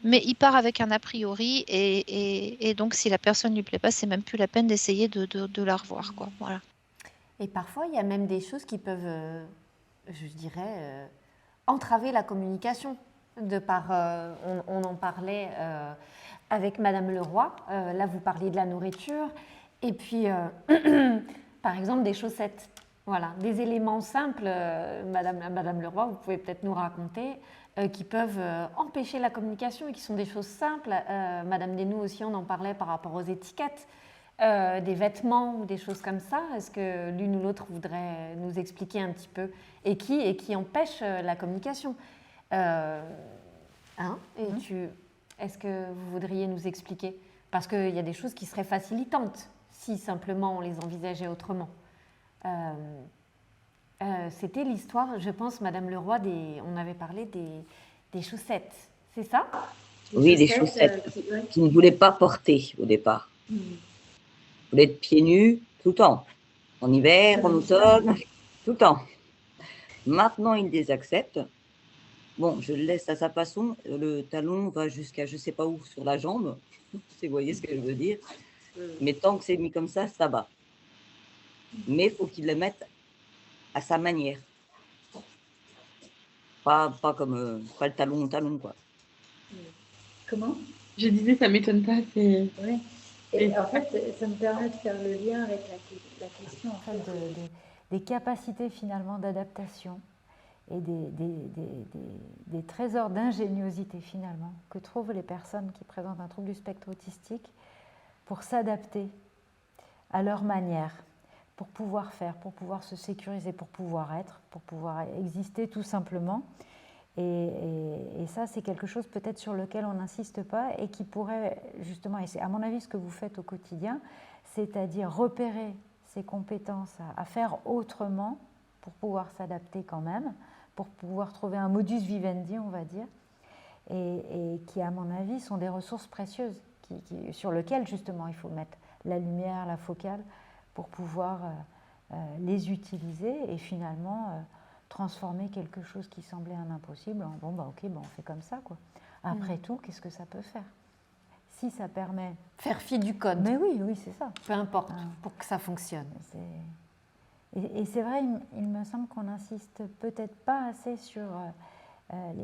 il part avec un a priori et donc si la personne lui plaît pas c'est même plus la peine d'essayer de la revoir quoi. Voilà. Et parfois il y a même des choses qui peuvent je dirais, entraver la communication. On en parlait avec Madame Leroy, là vous parliez de la nourriture, et puis par exemple des chaussettes. Voilà, des éléments simples, Madame Leroy, vous pouvez peut-être nous raconter, qui peuvent empêcher la communication et qui sont des choses simples. Madame Desnoux aussi, on en parlait par rapport aux étiquettes. Des vêtements ou des choses comme ça. Est-ce que l'une ou l'autre voudrait nous expliquer un petit peu et qui empêche la communication Est-ce que vous voudriez nous expliquer? Parce qu'il y a des choses qui seraient facilitantes si simplement on les envisageait autrement. C'était l'histoire, je pense, Madame Leroy, on avait parlé des chaussettes, c'est ça? Oui, des chaussettes qu'il ne voulait pas porter au départ. Il voulait être pieds nus tout le temps, en hiver, en automne, tout le temps. Maintenant, il les accepte. Bon, je le laisse à sa façon. Le talon va jusqu'à je ne sais pas où sur la jambe, si vous voyez ce que je veux dire. Mais tant que c'est mis comme ça va. Mais il faut qu'il le mette à sa manière. Pas le talon, quoi. Comment? Je disais, ça m'étonne pas. Oui. Et en fait, ça me permet de faire le lien avec la question en fait, des capacités finalement d'adaptation et des trésors d'ingéniosité finalement que trouvent les personnes qui présentent un trouble du spectre autistique pour s'adapter à leur manière. pour pouvoir faire, pour pouvoir se sécuriser, pour pouvoir être, pour pouvoir exister tout simplement. Et ça, c'est quelque chose peut-être sur lequel on n'insiste pas et qui pourrait justement, et c'est à mon avis ce que vous faites au quotidien, c'est-à-dire repérer ses compétences à faire autrement pour pouvoir s'adapter quand même, pour pouvoir trouver un modus vivendi, on va dire, et qui, à mon avis, sont des ressources précieuses sur lesquelles justement il faut mettre la lumière, la focale, pour pouvoir les utiliser et finalement transformer quelque chose qui semblait un impossible en bon, ok, on fait comme ça, quoi. Après tout, qu'est-ce que ça peut faire? Si ça permet... Faire fi du code. Mais oui, c'est ça. Peu importe, pour que ça fonctionne. Et c'est vrai, il me semble qu'on n'insiste peut-être pas assez sur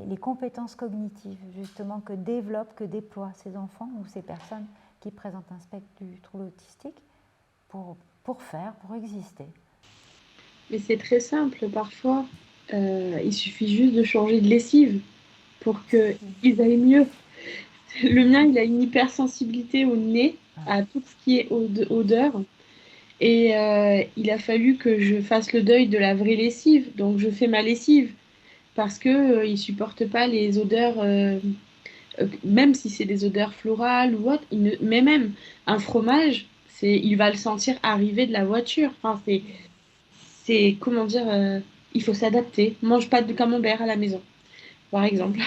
les compétences cognitives, justement, que développent, que déploient ces enfants ou ces personnes qui présentent un spectre du trouble autistique pour faire, pour exister. Mais c'est très simple, parfois, il suffit juste de changer de lessive pour qu'ils aillent mieux. Le mien, il a une hypersensibilité au nez, à tout ce qui est odeur. Et il a fallu que je fasse le deuil de la vraie lessive. Donc, je fais ma lessive parce qu'il ne supporte pas les odeurs, même si c'est des odeurs florales ou autre. Mais même un fromage, il va le sentir arriver de la voiture. Enfin, c'est comment dire, il faut s'adapter. Mange pas de camembert à la maison, par exemple.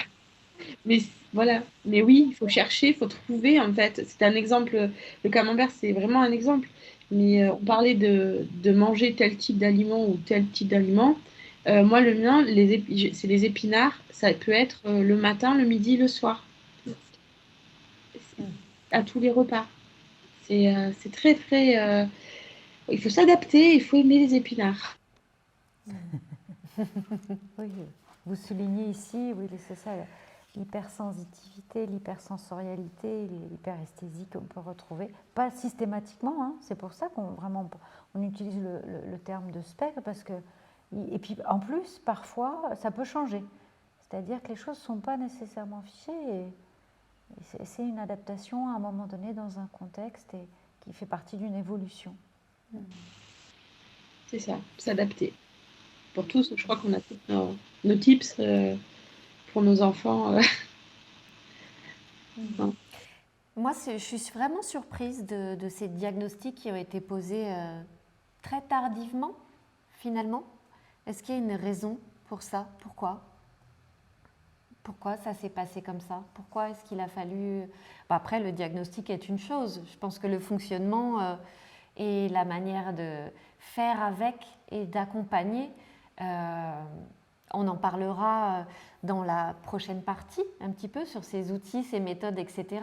Mais voilà. Mais oui, il faut chercher, il faut trouver. En fait, c'est un exemple. Le camembert, c'est vraiment un exemple. Mais on parlait de manger tel type d'aliment ou tel type d'aliment. Moi, le mien, c'est les épinards. Ça peut être le matin, le midi, le soir. À tous les repas. C'est très, très... il faut s'adapter, il faut aimer les épinards. Oui, vous soulignez ici, oui, c'est ça, l'hypersensitivité, l'hypersensorialité, l'hyperesthésie qu'on peut retrouver, pas systématiquement, hein, c'est pour ça on utilise le terme de spectre, parce que, et puis en plus, parfois, ça peut changer, c'est-à-dire que les choses ne sont pas nécessairement fichées, et c'est une adaptation à un moment donné dans un contexte et qui fait partie d'une évolution. C'est ça, s'adapter. Pour tous, je crois qu'on a tous nos tips pour nos enfants. Moi, je suis vraiment surprise de ces diagnostics qui ont été posés très tardivement, finalement. Est-ce qu'il y a une raison pour ça? Pourquoi ça s'est passé comme ça? Pourquoi est-ce qu'il a fallu... Après, le diagnostic est une chose. Je pense que le fonctionnement et la manière de faire avec et d'accompagner, on en parlera dans la prochaine partie, un petit peu, sur ces outils, ces méthodes, etc.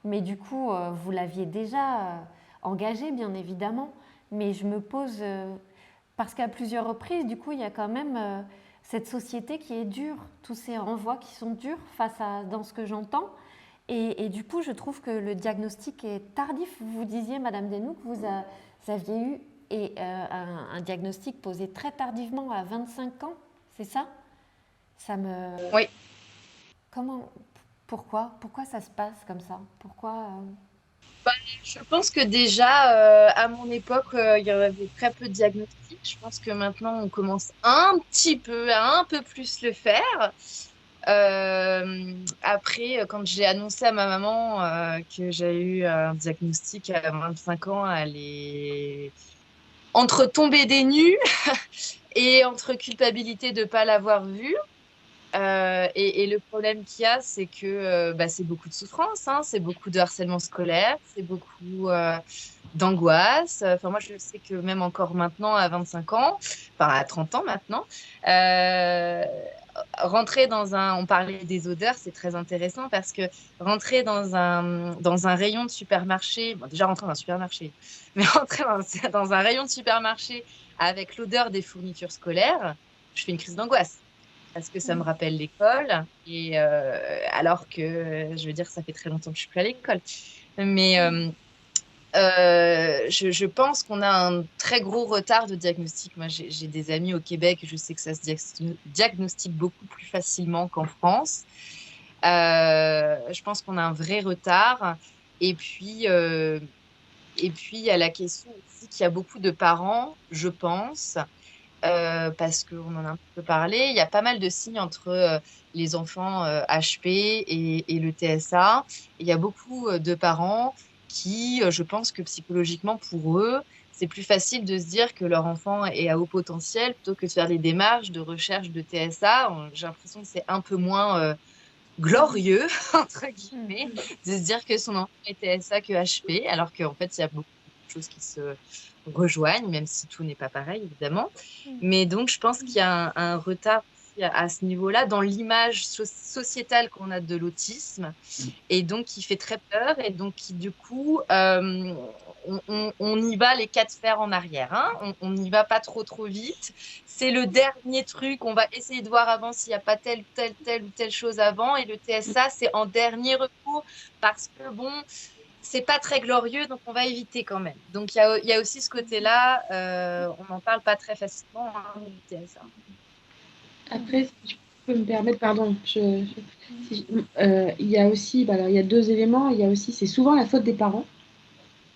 Mais du coup, vous l'aviez déjà engagé, bien évidemment. Mais je me pose... parce qu'à plusieurs reprises, du coup, il y a quand même... cette société qui est dure, tous ces renvois qui sont durs dans ce que j'entends. Et du coup, je trouve que le diagnostic est tardif. Vous disiez, Madame Desnoux, que vous aviez eu un diagnostic posé très tardivement, à 25 ans, c'est ça? Oui. Pourquoi ça se passe comme ça? Pourquoi Je pense que déjà, à mon époque, il y avait très peu de diagnostics. Je pense que maintenant, on commence un peu plus le faire. Après, quand j'ai annoncé à ma maman que j'avais eu un diagnostic à 25 ans, elle est entre tomber des nues et entre culpabilité de ne pas l'avoir vu. Et le problème qu'il y a, c'est que c'est beaucoup de souffrance, hein, c'est beaucoup de harcèlement scolaire, c'est beaucoup d'angoisse. Enfin, moi, je sais que même encore maintenant, à 25 ans, enfin à 30 ans maintenant, rentrer on parlait des odeurs, c'est très intéressant parce que rentrer dans un rayon de supermarché, bon, déjà rentrer dans un supermarché, mais rentrer dans un rayon de supermarché avec l'odeur des fournitures scolaires, je fais une crise d'angoisse. Parce que ça me rappelle l'école, et alors que, je veux dire, ça fait très longtemps que je suis plus à l'école. Mais je pense qu'on a un très gros retard de diagnostic. Moi, j'ai des amis au Québec, je sais que ça se diagnostique beaucoup plus facilement qu'en France. Je pense qu'on a un vrai retard. Et puis, Et puis, il y a la question aussi qu'il y a beaucoup de parents, je pense, parce qu'on en a un petit peu parlé, il y a pas mal de signes entre les enfants HP et le TSA. Il y a beaucoup de parents qui, je pense que psychologiquement, pour eux, c'est plus facile de se dire que leur enfant est à haut potentiel plutôt que de faire les démarches de recherche de TSA. J'ai l'impression que c'est un peu moins glorieux, entre guillemets, de se dire que son enfant est TSA que HP, alors qu'en fait, il y a beaucoup de choses qui se rejoignent, même si tout n'est pas pareil, évidemment. Mais donc, je pense qu'il y a un retard aussi à ce niveau-là dans l'image sociétale qu'on a de l'autisme, et donc qui fait très peur, et donc qui, du coup, on y va les quatre fers en arrière, hein. On n'y va pas trop vite. C'est le dernier truc, on va essayer de voir avant s'il n'y a pas telle ou telle chose avant, et le TSA, c'est en dernier recours, parce que bon, c'est pas très glorieux, donc on va éviter quand même. Donc il y a aussi ce côté-là, on n'en parle pas très facilement, hein, du TSA. Après, si je peux me permettre, pardon, il y a aussi, alors, il y a deux éléments. Il y a aussi, c'est souvent la faute des parents,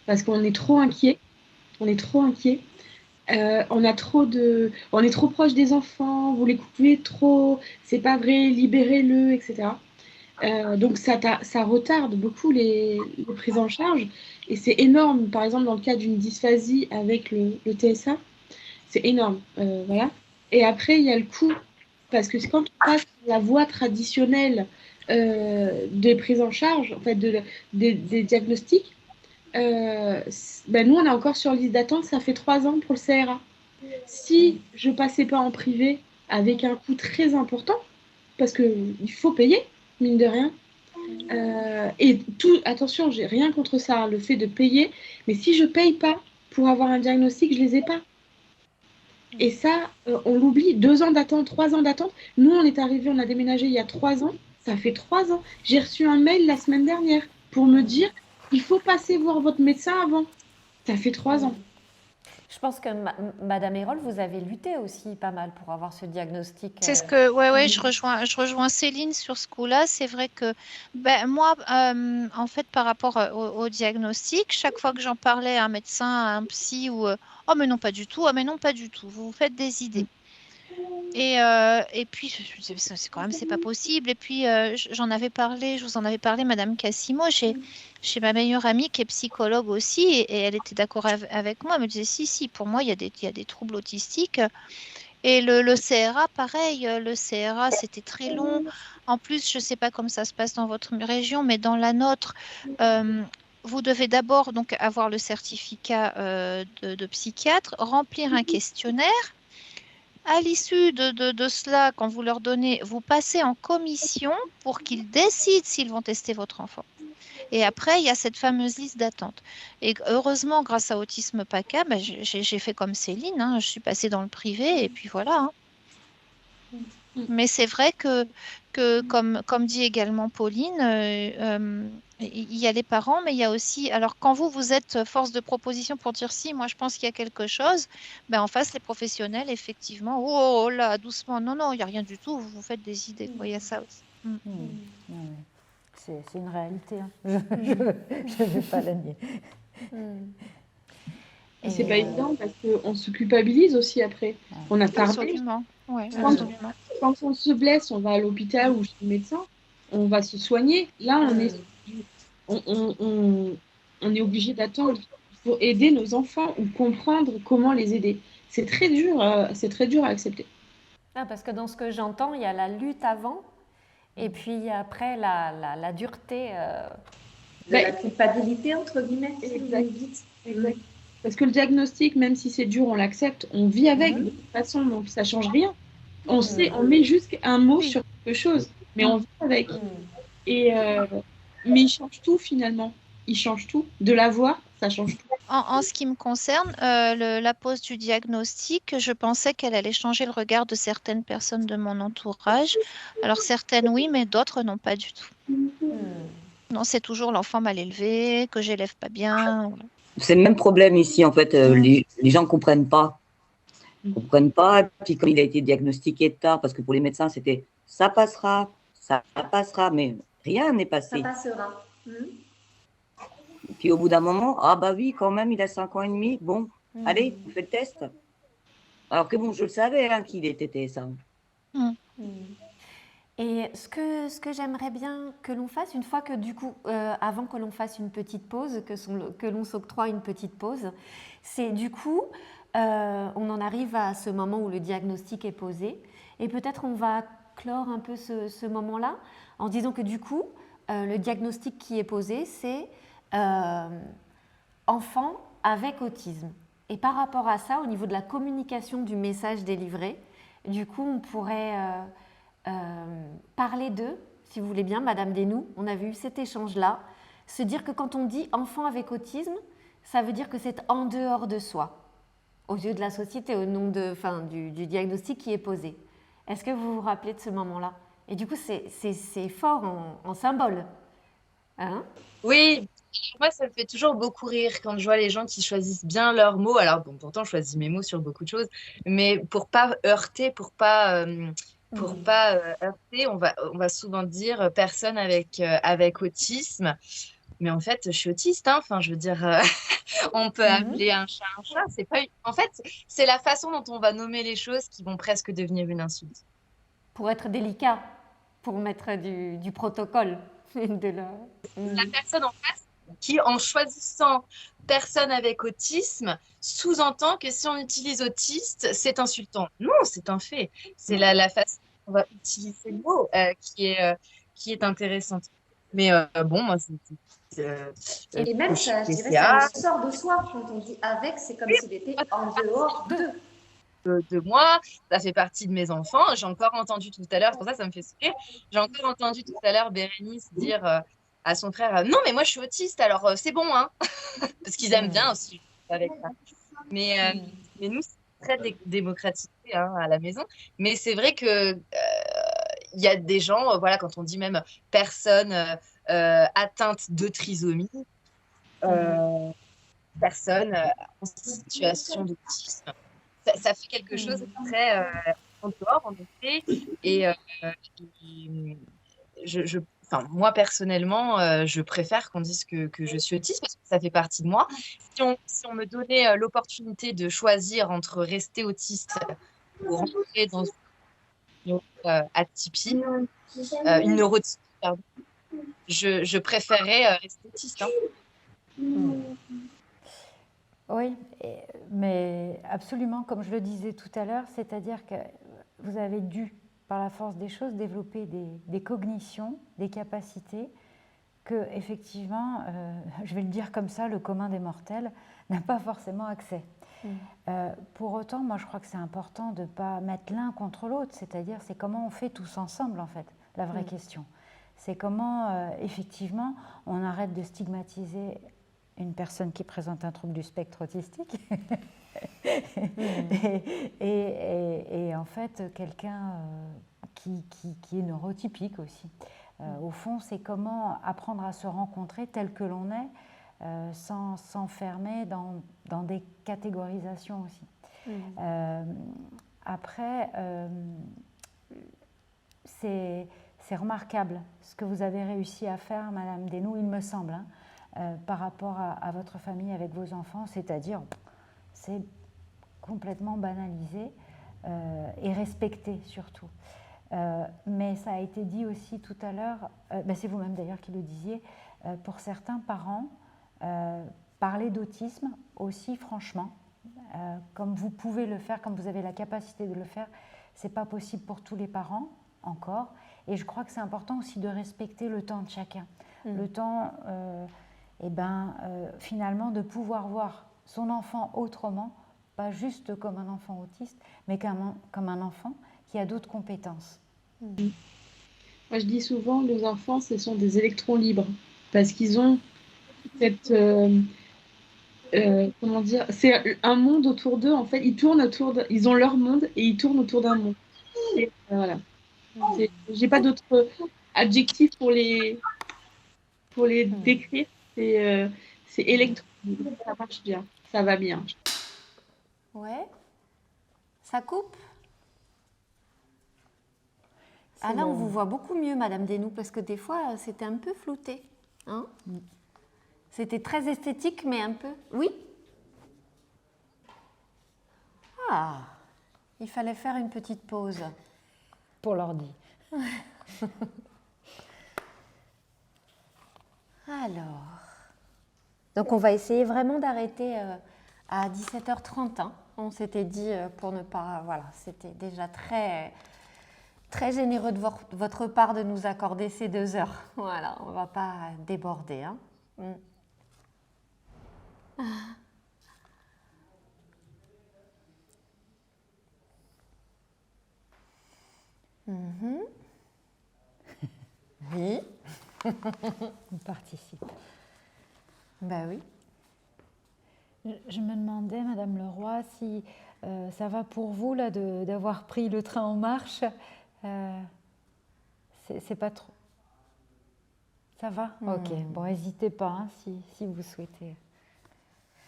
parce qu'on est trop inquiet. On est trop inquiet. On est trop proche des enfants, vous les coupez trop, c'est pas vrai, libérez-le, etc. Donc ça retarde beaucoup les prises en charge, et c'est énorme. Par exemple, dans le cas d'une dysphasie avec le TSA, c'est énorme. Voilà. Et après, il y a le coût, parce que quand on passe la voie traditionnelle des prises en charge, en fait, des diagnostics, nous, on est encore sur liste d'attente, ça fait 3 ans pour le CRA. Si je passais pas en privé avec un coût très important, parce qu'il faut payer, mine de rien, et tout, attention, j'ai rien contre ça, le fait de payer, mais si je paye pas pour avoir un diagnostic, je les ai pas. Et ça, on l'oublie, 2 ans d'attente, 3 ans d'attente. Nous, on est arrivé, on a déménagé il y a 3 ans, ça fait 3 ans. J'ai reçu un mail la semaine dernière pour me dire il faut passer voir votre médecin avant. Ça fait 3 ans. Je pense que Madame Hérol, vous avez lutté aussi pas mal pour avoir ce diagnostic. C'est ce que, ouais, je rejoins Céline sur ce coup-là. C'est vrai que, moi, en fait, par rapport au diagnostic, chaque fois que j'en parlais à un médecin, à un psy, ou oh mais non pas du tout, oh mais non pas du tout, vous vous faites des idées. Et puis c'est quand même c'est pas possible. Et puis je vous en avais parlé, Madame Cassimo. J'ai ma meilleure amie qui est psychologue aussi, et elle était d'accord avec moi. Elle me disait si, pour moi il y a des troubles autistiques. Et le CRA, pareil, le CRA, c'était très long. En plus, je ne sais pas comment ça se passe dans votre région, mais dans la nôtre, vous devez d'abord donc avoir le certificat de psychiatre, remplir un questionnaire. À l'issue de cela, quand vous leur donnez, vous passez en commission pour qu'ils décident s'ils vont tester votre enfant. Et après, il y a cette fameuse liste d'attente. Et heureusement, grâce à Autisme PACA, j'ai fait comme Céline, hein, je suis passée dans le privé, et puis voilà. Hein. Mais c'est vrai que comme dit également Pauline, il y a les parents, mais il y a aussi... Alors, quand vous êtes force de proposition pour dire si, moi je pense qu'il y a quelque chose, en face, les professionnels, effectivement, oh là, doucement, non, il n'y a rien du tout, vous vous faites des idées, quoi, il y a ça aussi. C'est une réalité, hein. Je ne vais pas la nier. Et c'est pas évident, parce qu'on se culpabilise aussi après. On a tardé. Absolument. Ouais, quand on se blesse, on va à l'hôpital ou chez le médecin, on va se soigner. Là, on est obligé d'attendre pour aider nos enfants ou comprendre comment les aider. C'est très dur à accepter. Parce que dans ce que j'entends, il y a la lutte avant, et puis après la dureté. La culpabilité, entre guillemets. Exact. Parce que le diagnostic, même si c'est dur, on l'accepte, on vit avec de toute façon, donc ça ne change rien. On sait, on met juste un mot sur quelque chose, mais on vit avec. Mais il change tout finalement. Il change tout. De l'avoir, ça change tout. En ce qui me concerne, la pose du diagnostic, je pensais qu'elle allait changer le regard de certaines personnes de mon entourage. Alors certaines oui, mais d'autres non, pas du tout. Non, c'est toujours l'enfant mal élevé, que j'élève pas bien. Voilà. C'est le même problème ici, en fait. Les gens ne comprennent pas. Ils ne comprennent pas. Puis quand il a été diagnostiqué tard, parce que pour les médecins, c'était ça passera, mais rien n'est passé. Ça passera. Puis au bout d'un moment, ah bah oui, quand même, il a 5 ans et demi. Bon, allez, on fait le test. Alors que bon, je le savais qu'il était TSA. Et ce que j'aimerais bien que l'on fasse, une fois que du coup, avant que l'on fasse une petite pause, que l'on s'octroie une petite pause, c'est du coup, on en arrive à ce moment où le diagnostic est posé, et peut-être on va clore un peu ce moment-là en disant que du coup, le diagnostic qui est posé, c'est enfant avec autisme. Et par rapport à ça, au niveau de la communication du message délivré, du coup, on pourrait parler d'eux, si vous voulez bien, Madame Desnoux. On avait eu cet échange-là. Se dire que quand on dit enfant avec autisme, ça veut dire que c'est en dehors de soi, aux yeux de la société, au nom du diagnostic qui est posé. Est-ce que vous vous rappelez de ce moment-là? Et du coup, c'est fort en symbole. Hein? Oui, moi, ça me fait toujours beaucoup rire quand je vois les gens qui choisissent bien leurs mots. Alors, bon, pourtant, je choisis mes mots sur beaucoup de choses, mais pour pas heurter, pour pas heurter, on va souvent dire personne avec autisme. Mais en fait, je suis autiste, hein. Enfin, je veux dire, on peut appeler un chat un chat. C'est pas En fait, c'est la façon dont on va nommer les choses qui vont presque devenir une insulte. Pour être délicat, pour mettre du protocole. La personne en face qui, en choisissant personne avec autisme, sous-entend que si on utilise autiste, c'est insultant. Non, c'est un fait. C'est la façon dont on va utiliser le mot qui est intéressante. Mais bon, moi, Et même, ça, je dirais, ça nous sort de soi. Quand on dit avec, c'est comme s'il était en dehors de moi, ça fait partie de mes enfants. J'ai encore entendu tout à l'heure, c'est pour ça que ça me fait sourire, j'ai encore entendu tout à l'heure Bérénice dire à son frère non, mais moi je suis autiste, alors c'est bon, hein. Parce qu'ils aiment bien aussi avec ça. Mais nous, c'est très démocratisé à la maison. Mais c'est vrai que il y a des gens, voilà, quand on dit même personne atteinte de trisomie, personne en situation d'autisme. Ça fait quelque chose de très en dehors, en effet. Et enfin, moi, personnellement, je préfère qu'on dise que je suis autiste parce que ça fait partie de moi. Si on me donnait l'opportunité de choisir entre rester autiste ou rentrer dans une atypie, une neurotypie, pardon, je préférerais rester autiste. Oui, mais absolument, comme je le disais tout à l'heure, c'est-à-dire que vous avez dû, par la force des choses, développer des cognitions, des capacités que, effectivement, je vais le dire comme ça, le commun des mortels n'a pas forcément accès. Pour autant, moi, je crois que c'est important de ne pas mettre l'un contre l'autre, c'est-à-dire c'est comment on fait tous ensemble, en fait, la vraie question. C'est comment, effectivement, on arrête de stigmatiser une personne qui présente un trouble du spectre autistique et en fait quelqu'un qui est neurotypique aussi. Au fond, c'est comment apprendre à se rencontrer tel que l'on est sans s'enfermer dans des catégorisations aussi. Après, c'est remarquable ce que vous avez réussi à faire, Madame Desnoux, il me semble, par rapport à votre famille avec vos enfants, c'est-à-dire c'est complètement banalisé et respecté surtout. Mais ça a été dit aussi tout à l'heure, c'est vous-même d'ailleurs qui le disiez, pour certains parents, parler d'autisme aussi franchement, comme vous pouvez le faire, comme vous avez la capacité de le faire, c'est pas possible pour tous les parents encore. Et je crois que c'est important aussi de respecter le temps de chacun. Le temps, finalement, de pouvoir voir son enfant autrement, pas juste comme un enfant autiste, mais comme un enfant qui a d'autres compétences. Moi, je dis souvent, les enfants, ce sont des électrons libres, parce qu'ils ont cette... comment dire, c'est un monde autour d'eux, en fait, ils ont leur monde et ils tournent autour d'un monde. Et, voilà. J'ai pas d'autres adjectifs pour les décrire. C'est électron libre, ça marche bien, ça va bien. Ouais. Ça coupe? Ah là, on vous voit beaucoup mieux, Madame Desnoux, parce que des fois, c'était un peu flouté. Hein? C'était très esthétique, mais un peu... Oui? Ah, il fallait faire une petite pause. Pour l'ordi. Alors, donc on va essayer vraiment d'arrêter à 17h30. Hein. On s'était dit pour ne pas... Voilà, c'était déjà très, très généreux de votre part de nous accorder ces 2 heures. Voilà, on ne va pas déborder. Hein. Oui. On participe. Ben oui. Je me demandais, Madame Leroy, si ça va pour vous là d'avoir pris le train en marche. C'est pas trop. Ça va? Ok. Bon, n'hésitez pas hein, si vous souhaitez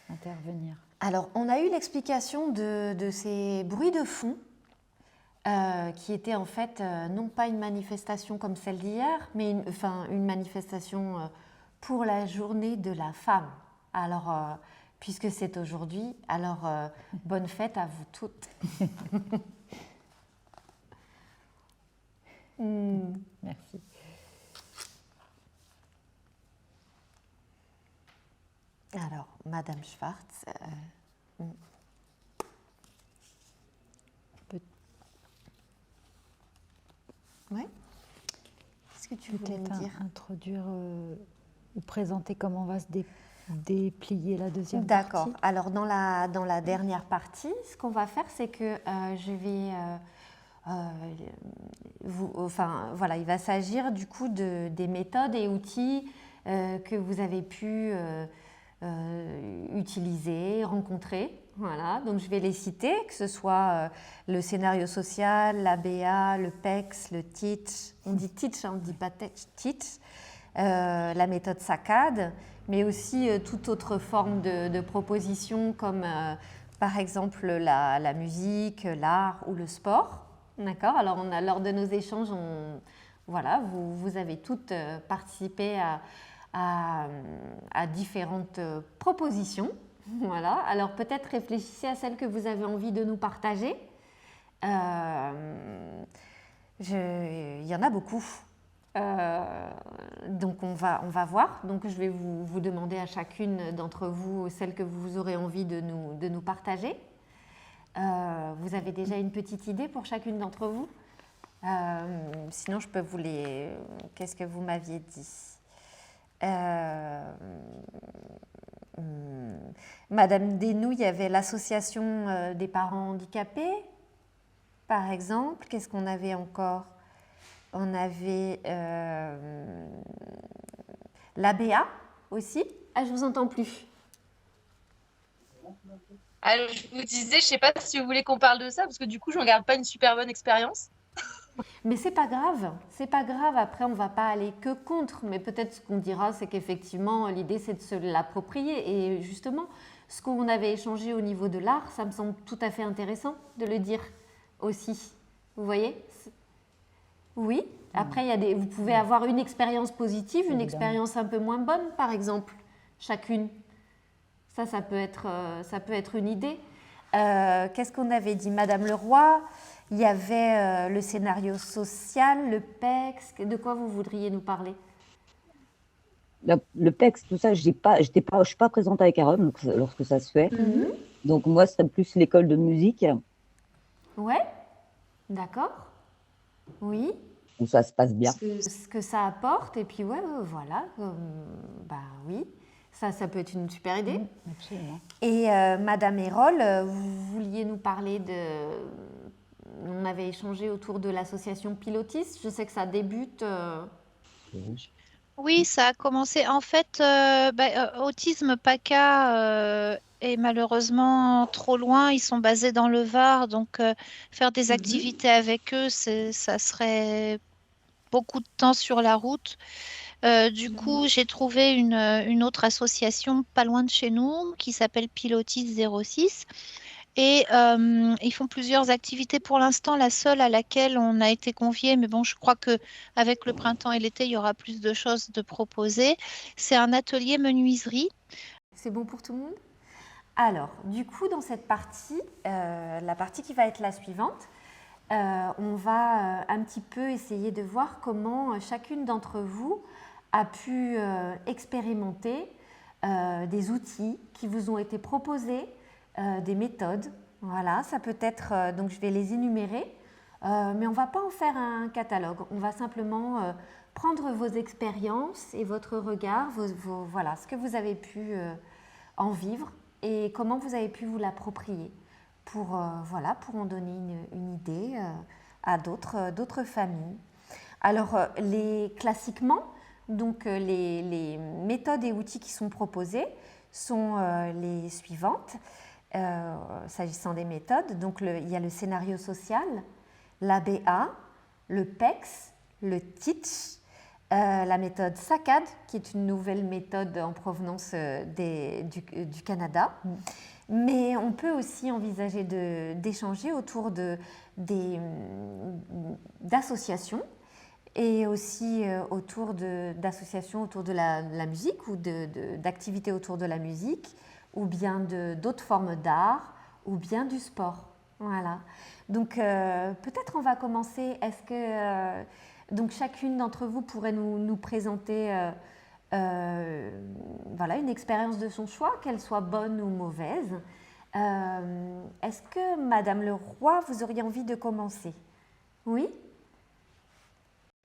intervenir. Alors, on a eu l'explication de ces bruits de fond qui étaient en fait non pas une manifestation comme celle d'hier, mais une manifestation pour la journée de la femme. Alors, puisque c'est aujourd'hui, alors bonne fête à vous toutes. Merci. Alors, Madame Schwartz. Oui. Est-ce que tu voulais me dire? Introduire ou présenter comment on va se déplier la deuxième D'accord. partie. Alors, dans la dernière partie, ce qu'on va faire, c'est que je vais... voilà, il va s'agir du coup des méthodes et outils que vous avez pu utiliser, rencontrer. Voilà, donc je vais les citer, que ce soit le scénario social, l'ABA, le PEX, le TEACH, on dit TEACH, on ne dit pas TEACH, la méthode SACAD, mais aussi toute autre forme de proposition comme par exemple la musique, l'art ou le sport. D'accord. Alors lors de nos échanges, voilà, vous avez toutes participé à différentes propositions. Voilà. Alors peut-être réfléchissez à celles que vous avez envie de nous partager. Il y en a beaucoup. Donc on va voir. Donc je vais vous demander à chacune d'entre vous celle que vous aurez envie de nous partager. Vous avez déjà une petite idée pour chacune d'entre vous? Sinon je peux vous les... Qu'est-ce que vous m'aviez dit? Madame Desnoux, il y avait l'association des parents handicapés, par exemple. Qu'est-ce qu'on avait encore? On avait l'ABA aussi. Ah, je vous entends plus. Alors, je vous disais, je sais pas si vous voulez qu'on parle de ça, parce que du coup, je ne garde pas une super bonne expérience. Mais c'est pas grave, c'est pas grave. Après, on va pas aller que contre, mais peut-être ce qu'on dira, c'est qu'effectivement, l'idée, c'est de se l'approprier. Et justement, ce qu'on avait échangé au niveau de l'art, ça me semble tout à fait intéressant de le dire aussi. Vous voyez? Oui. Après, vous pouvez avoir une expérience positive, une expérience un peu moins bonne, par exemple, chacune. Ça peut être une idée. Qu'est-ce qu'on avait dit? Madame Leroy, il y avait le scénario social, le PEX. De quoi vous voudriez nous parler? Le PEX, tout ça, je suis pas présente avec Aaron lorsque ça se fait. Donc moi, c'est plus l'école de musique. Ouais, d'accord. Oui. Où ça se passe bien. Ce que ça apporte, et puis ouais, voilà. Bah oui, ça peut être une super idée. Absolument. Et Madame Hérol, vous vouliez nous parler on avait échangé autour de l'association Pilotis. Je sais que ça débute. Oui, ça a commencé. En fait, Autisme PACA est malheureusement trop loin. Ils sont basés dans le Var, donc faire des activités avec eux, ça serait beaucoup de temps sur la route. Du coup, j'ai trouvé une autre association pas loin de chez nous qui s'appelle Pilotis 06. Et ils font plusieurs activités. Pour l'instant, la seule à laquelle on a été conviés, mais bon, je crois qu'avec le printemps et l'été, il y aura plus de choses de proposer, c'est un atelier menuiserie. C'est bon pour tout le monde? Alors, du coup, dans cette partie, la partie qui va être la suivante, on va un petit peu essayer de voir comment chacune d'entre vous a pu expérimenter des outils qui vous ont été proposés, des méthodes. Voilà, ça peut être, donc je vais les énumérer, mais on ne va pas en faire un catalogue. On va simplement prendre vos expériences et votre regard, voilà, ce que vous avez pu en vivre et comment vous avez pu vous l'approprier pour, voilà, pour en donner une idée à d'autres familles. Alors, classiquement, donc, les méthodes et outils qui sont proposés sont les suivantes. S'agissant des méthodes, donc il y a le scénario social, l'ABA, le PEX, le TEACH, la méthode SACAD, qui est une nouvelle méthode en provenance du Canada. Mais on peut aussi envisager d'échanger autour d'associations et aussi d'associations autour de la musique ou d'activités autour de la musique ou bien d'autres formes d'art ou bien du sport. Voilà. Donc peut-être on va commencer. Est-ce que donc chacune d'entre vous pourrait nous présenter voilà, une expérience de son choix, qu'elle soit bonne ou mauvaise. Est-ce que Madame Leroy, vous auriez envie de commencer? Oui?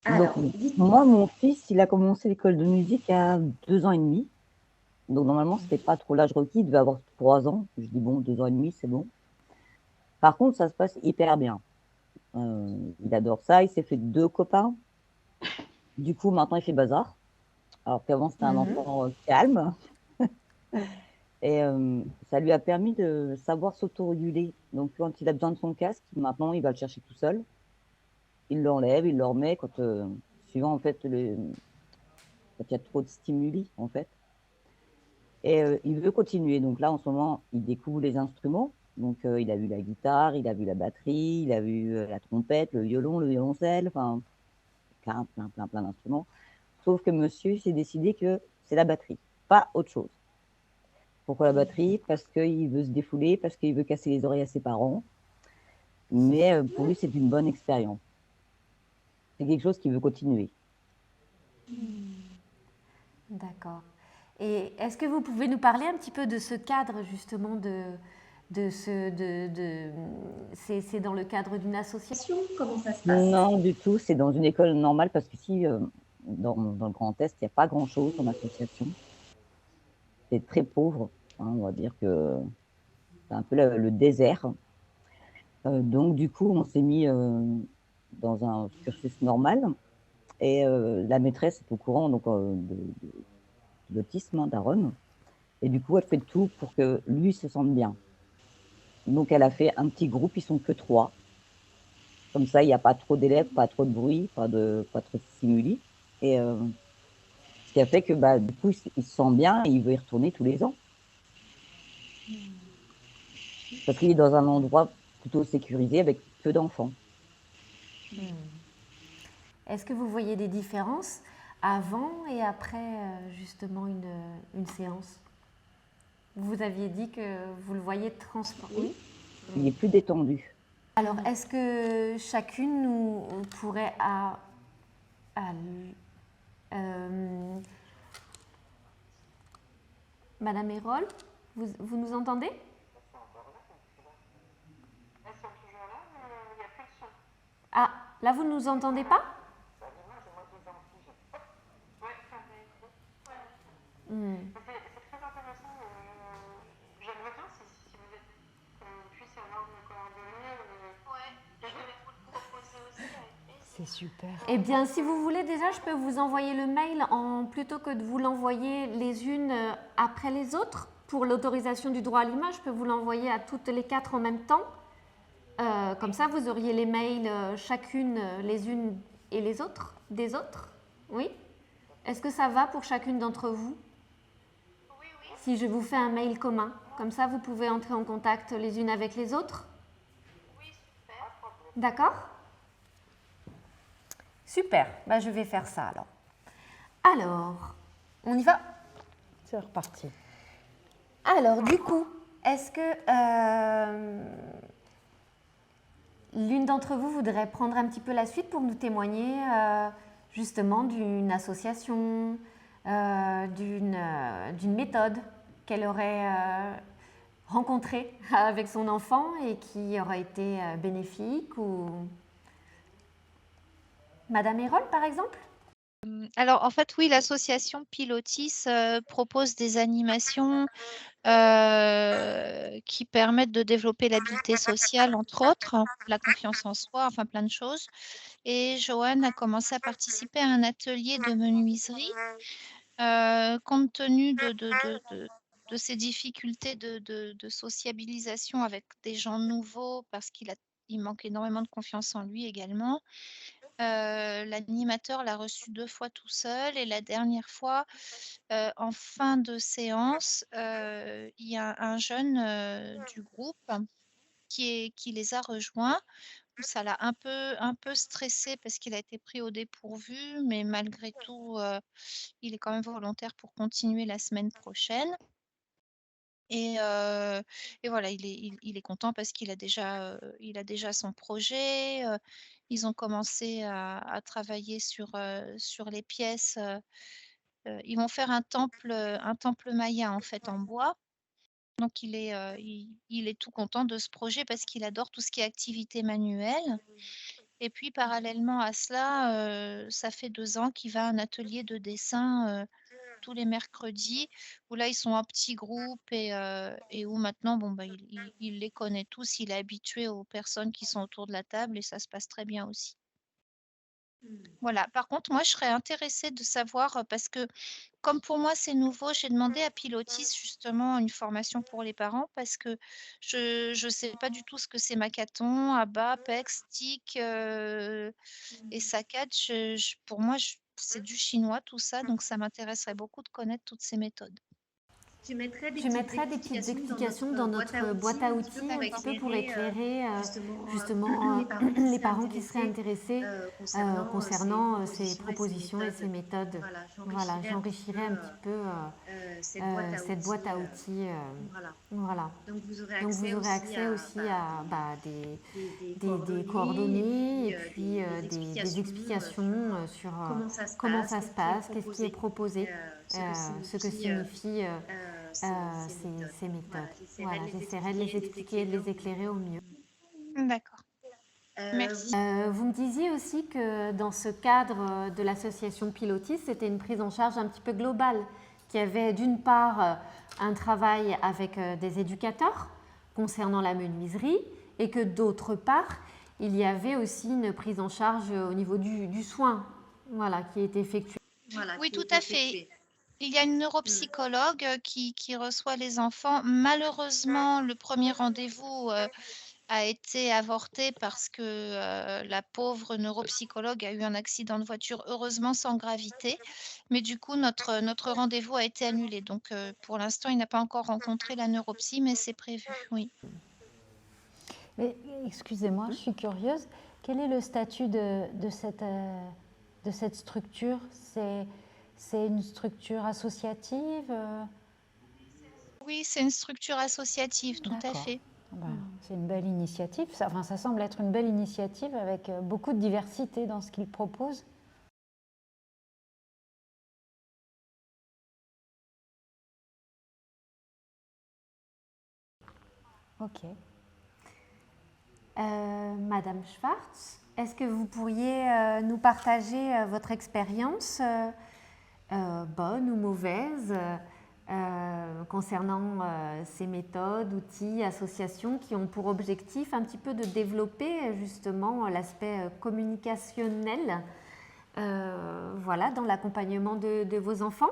Alors, moi, mon fils, il a commencé l'école de musique à 2 ans et demi. Donc, normalement, ce n'était pas trop l'âge requis. Il devait avoir 3 ans. Je dis, bon, 2 ans et demi, c'est bon. Par contre, ça se passe hyper bien. Il adore ça. Il s'est fait 2 copains. Du coup, maintenant, il fait bazar. Alors qu'avant, c'était un enfant calme. Et ça lui a permis de savoir s'autoréguler. Donc, quand il a besoin de son casque, maintenant, il va le chercher tout seul. Il l'enlève, il le remet suivant, en fait, quand il y a trop de stimuli, en fait. Et il veut continuer. Donc là, en ce moment, il découvre les instruments. Donc, il a vu la guitare, il a vu la batterie, il a vu la trompette, le violon, le violoncelle, enfin, plein d'instruments. Sauf que monsieur s'est décidé que c'est la batterie, pas autre chose. Pourquoi la batterie? Parce qu'il veut se défouler, parce qu'il veut casser les oreilles à ses parents. Mais pour lui, c'est une bonne expérience. C'est quelque chose qu'il veut continuer. D'accord. Et est-ce que vous pouvez nous parler un petit peu de ce cadre, justement, c'est dans le cadre d'une association? Comment ça se passe? Non, du tout. C'est dans une école normale parce qu'ici, dans le Grand Est, il n'y a pas grand-chose en association. C'est très pauvre. Hein, on va dire que c'est un peu le désert. Donc, du coup, on s'est mis dans un cursus normal. Et la maîtresse est au courant donc, de l'autisme d'Aaron. Et du coup, elle fait tout pour que lui se sente bien. Donc, elle a fait un petit groupe, ils sont que 3. Comme ça, il n'y a pas trop d'élèves, pas trop de bruit, pas trop de stimuli. Et ce qui a fait que du coup, il se sent bien et il veut y retourner tous les ans. Parce qu'il est dans un endroit plutôt sécurisé avec peu d'enfants. Est-ce que vous voyez des différences avant et après justement une séance? Vous aviez dit que vous le voyez transformer. Il est plus détendu. Alors, est-ce que chacune nous pourrait Madame Hérol, vous nous entendez? Ah, là vous ne nous entendez pas? C'est très intéressant. J'aimerais bien si vous êtes, qu'on puisse avoir nos coordonnées. Je vais vous le proposer aussi avec plaisir. C'est super. Eh bien, si vous voulez déjà, je peux vous envoyer le mail plutôt que de vous l'envoyer les unes après les autres. Pour l'autorisation du droit à l'image, je peux vous l'envoyer à toutes les 4 en même temps. Comme ça, vous auriez les mails chacune les unes et les autres, des autres. Oui? Est-ce que ça va pour chacune d'entre vous? Oui. Si je vous fais un mail commun? Moi, Comme ça, vous pouvez entrer en contact les unes avec les autres. Oui, super. D'accord? Super. Bah, je vais faire ça alors. Alors, on y va? C'est reparti. Alors, du coup, est-ce que l'une d'entre vous voudrait prendre un petit peu la suite pour nous témoigner justement d'une association, d'une méthode qu'elle aurait rencontrée avec son enfant et qui aurait été bénéfique ou... Madame Hérol, par exemple? Alors, en fait, oui, l'association Pilotis propose des animations qui permettent de développer l'habileté sociale, entre autres, la confiance en soi, enfin plein de choses. Et Joanne a commencé à participer à un atelier de menuiserie. Compte tenu de ses difficultés de sociabilisation avec des gens nouveaux, parce il manque énormément de confiance en lui également. L'animateur l'a reçu 2 fois tout seul et la dernière fois, en fin de séance, il y a un jeune, du groupe qui les a rejoints. Ça l'a un peu stressé parce qu'il a été pris au dépourvu, mais malgré tout, il est quand même volontaire pour continuer la semaine prochaine. Et voilà, il est content parce qu'il a il a déjà son projet. Ils ont commencé à travailler sur les pièces. Ils vont faire un temple maya en fait en bois. Donc il est tout content de ce projet parce qu'il adore tout ce qui est activité manuelle. Et puis parallèlement à cela, ça fait 2 ans qu'il va à un atelier de dessin, tous les mercredis, où là, ils sont en petits groupes et où maintenant, bon, bah, il les connaît tous, il est habitué aux personnes qui sont autour de la table et ça se passe très bien aussi. Voilà. Par contre, moi, je serais intéressée de savoir, parce que comme pour moi, c'est nouveau, j'ai demandé à Pilotis justement une formation pour les parents parce que je sais pas du tout ce que c'est Makaton, Abba, Pex, Stick, et Saccade. Pour moi, c'est du chinois tout ça, donc ça m'intéresserait beaucoup de connaître toutes ces méthodes. Je mettrai Je mettrai des petites explications dans notre boîte à outils un petit peu pour éclairer justement les parents qui seraient intéressés concernant ces propositions et ces méthodes. Voilà, j'enrichirai un petit peu cette boîte à outils. Voilà. Donc vous aurez accès aussi à des coordonnées et puis des explications sur comment ça se passe, qu'est-ce qui est proposé, ce que signifient ces méthodes. Voilà, j'essaierai de les expliquer et de les éclairer au mieux. D'accord. Merci. Vous me disiez aussi que dans ce cadre de l'association Pilotis, c'était une prise en charge un petit peu globale, qui avait d'une part un travail avec des éducateurs concernant la menuiserie et que d'autre part, il y avait aussi une prise en charge au niveau du soin, voilà, qui est effectuée. Oui, tout à fait. Il y a une neuropsychologue qui reçoit les enfants. Malheureusement, le premier rendez-vous a été avorté parce que la pauvre neuropsychologue a eu un accident de voiture, heureusement sans gravité. Mais du coup, notre rendez-vous a été annulé. Donc, pour l'instant, il n'a pas encore rencontré la neuropsy, mais c'est prévu, oui. Mais, excusez-moi, je suis curieuse. Quel est le statut de cette structure? C'est une structure associative? Oui, c'est une structure associative, tout à fait. C'est une belle initiative. Ça semble être une belle initiative avec beaucoup de diversité dans ce qu'ils proposent. Ok. Madame Schwartz, est-ce que vous pourriez nous partager votre expérience, bonne ou mauvaise, concernant ces méthodes, outils, associations qui ont pour objectif un petit peu de développer justement l'aspect communicationnel voilà, dans l'accompagnement de vos enfants?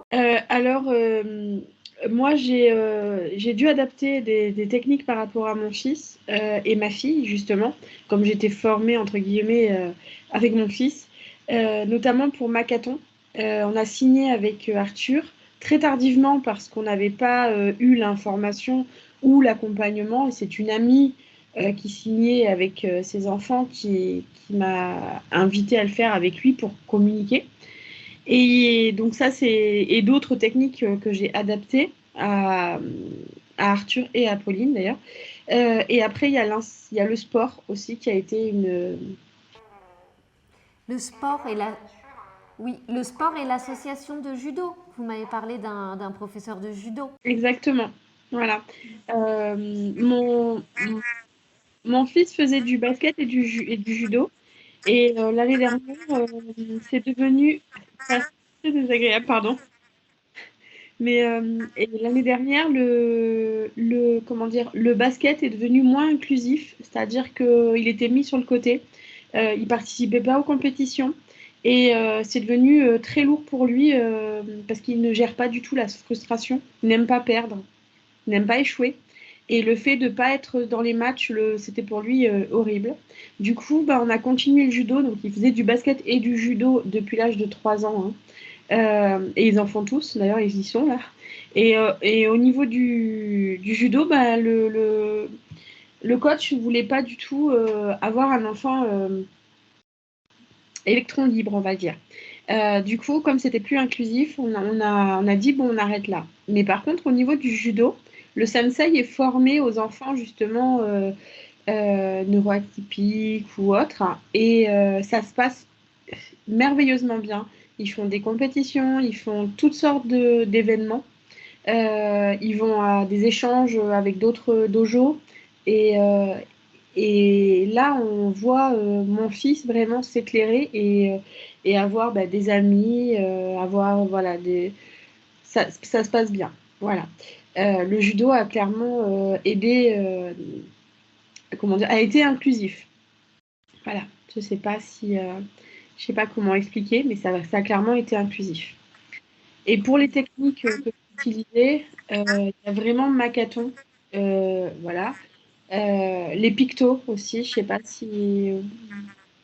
Moi, j'ai dû adapter des techniques par rapport à mon fils et ma fille, justement, comme j'étais formée, entre guillemets, avec mon fils, notamment pour Makaton. On a signé avec Arthur très tardivement parce qu'on n'avait pas eu l'information ou l'accompagnement. Et c'est une amie qui signait avec ses enfants qui m'a invité à le faire avec lui pour communiquer. Et donc ça, et d'autres techniques que j'ai adaptées à Arthur et à Pauline d'ailleurs. Et après, il y a le sport aussi qui a été Le sport et Oui, le sport et l'association de judo. Vous m'avez parlé d'un professeur de judo. Exactement. Voilà. Mon fils faisait du basket et du judo. Et l'année dernière, c'est devenu... C'est assez désagréable, pardon. Mais et l'année dernière, comment dire, le basket est devenu moins inclusif, c'est-à-dire qu'il était mis sur le côté. Il participait pas aux compétitions et c'est devenu très lourd pour lui parce qu'il ne gère pas du tout la frustration. Il n'aime pas perdre, il n'aime pas échouer. Et le fait de ne pas être dans les matchs, c'était pour lui horrible. Du coup, bah, on a continué le judo. Donc, il faisait du basket et du judo depuis l'âge de 3 ans, hein. Et ils en font tous, d'ailleurs, ils y sont là. Et au niveau du judo, bah, le coach ne voulait pas du tout avoir un enfant électron libre, on va dire. Du coup, comme c'était plus inclusif, on a dit, bon, on arrête là. Mais par contre, au niveau du judo, le sensei est formé aux enfants, justement, neuroatypiques ou autres. Et ça se passe merveilleusement bien. Ils font des compétitions, ils font toutes sortes d'événements. Ils vont à des échanges avec d'autres dojos. Et, et là, on voit mon fils vraiment s'éclairer et avoir bah, des amis, avoir, voilà, ça se passe bien. Voilà. Le judo a clairement aidé, comment dire, a été inclusif. Voilà. Je sais pas je sais pas comment expliquer, mais ça a clairement été inclusif. Et pour les techniques que j'utilisais, il y a vraiment Makaton, voilà. Les pictos aussi, je sais pas si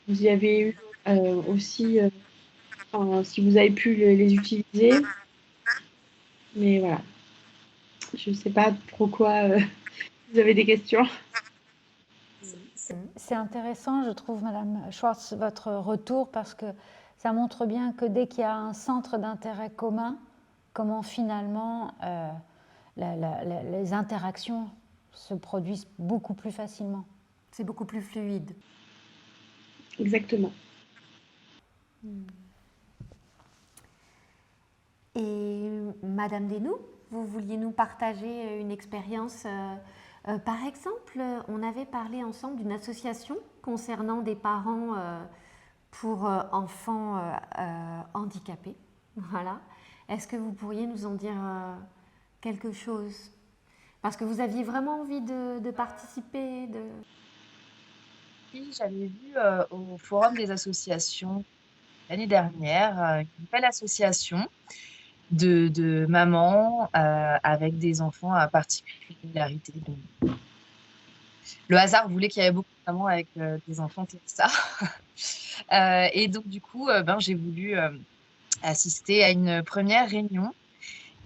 vous y avez eu aussi, si vous avez pu les utiliser, mais voilà. Je ne sais pas pourquoi vous avez des questions. C'est intéressant, je trouve, Madame Schwartz, votre retour, parce que ça montre bien que dès qu'il y a un centre d'intérêt commun, comment finalement les interactions se produisent beaucoup plus facilement. C'est beaucoup plus fluide. Exactement. Et Madame Desnoux, vous vouliez nous partager une expérience. Par exemple, on avait parlé ensemble d'une association concernant des parents pour enfants handicapés. Voilà. Est-ce que vous pourriez nous en dire quelque chose? Parce que vous aviez vraiment envie de participer. Oui, j'avais vu au Forum des associations l'année dernière une belle association de mamans avec des enfants à particularité. Donc, le hasard voulait qu'il y avait beaucoup de mamans avec des enfants comme ça. Et donc, du coup, j'ai voulu assister à une première réunion.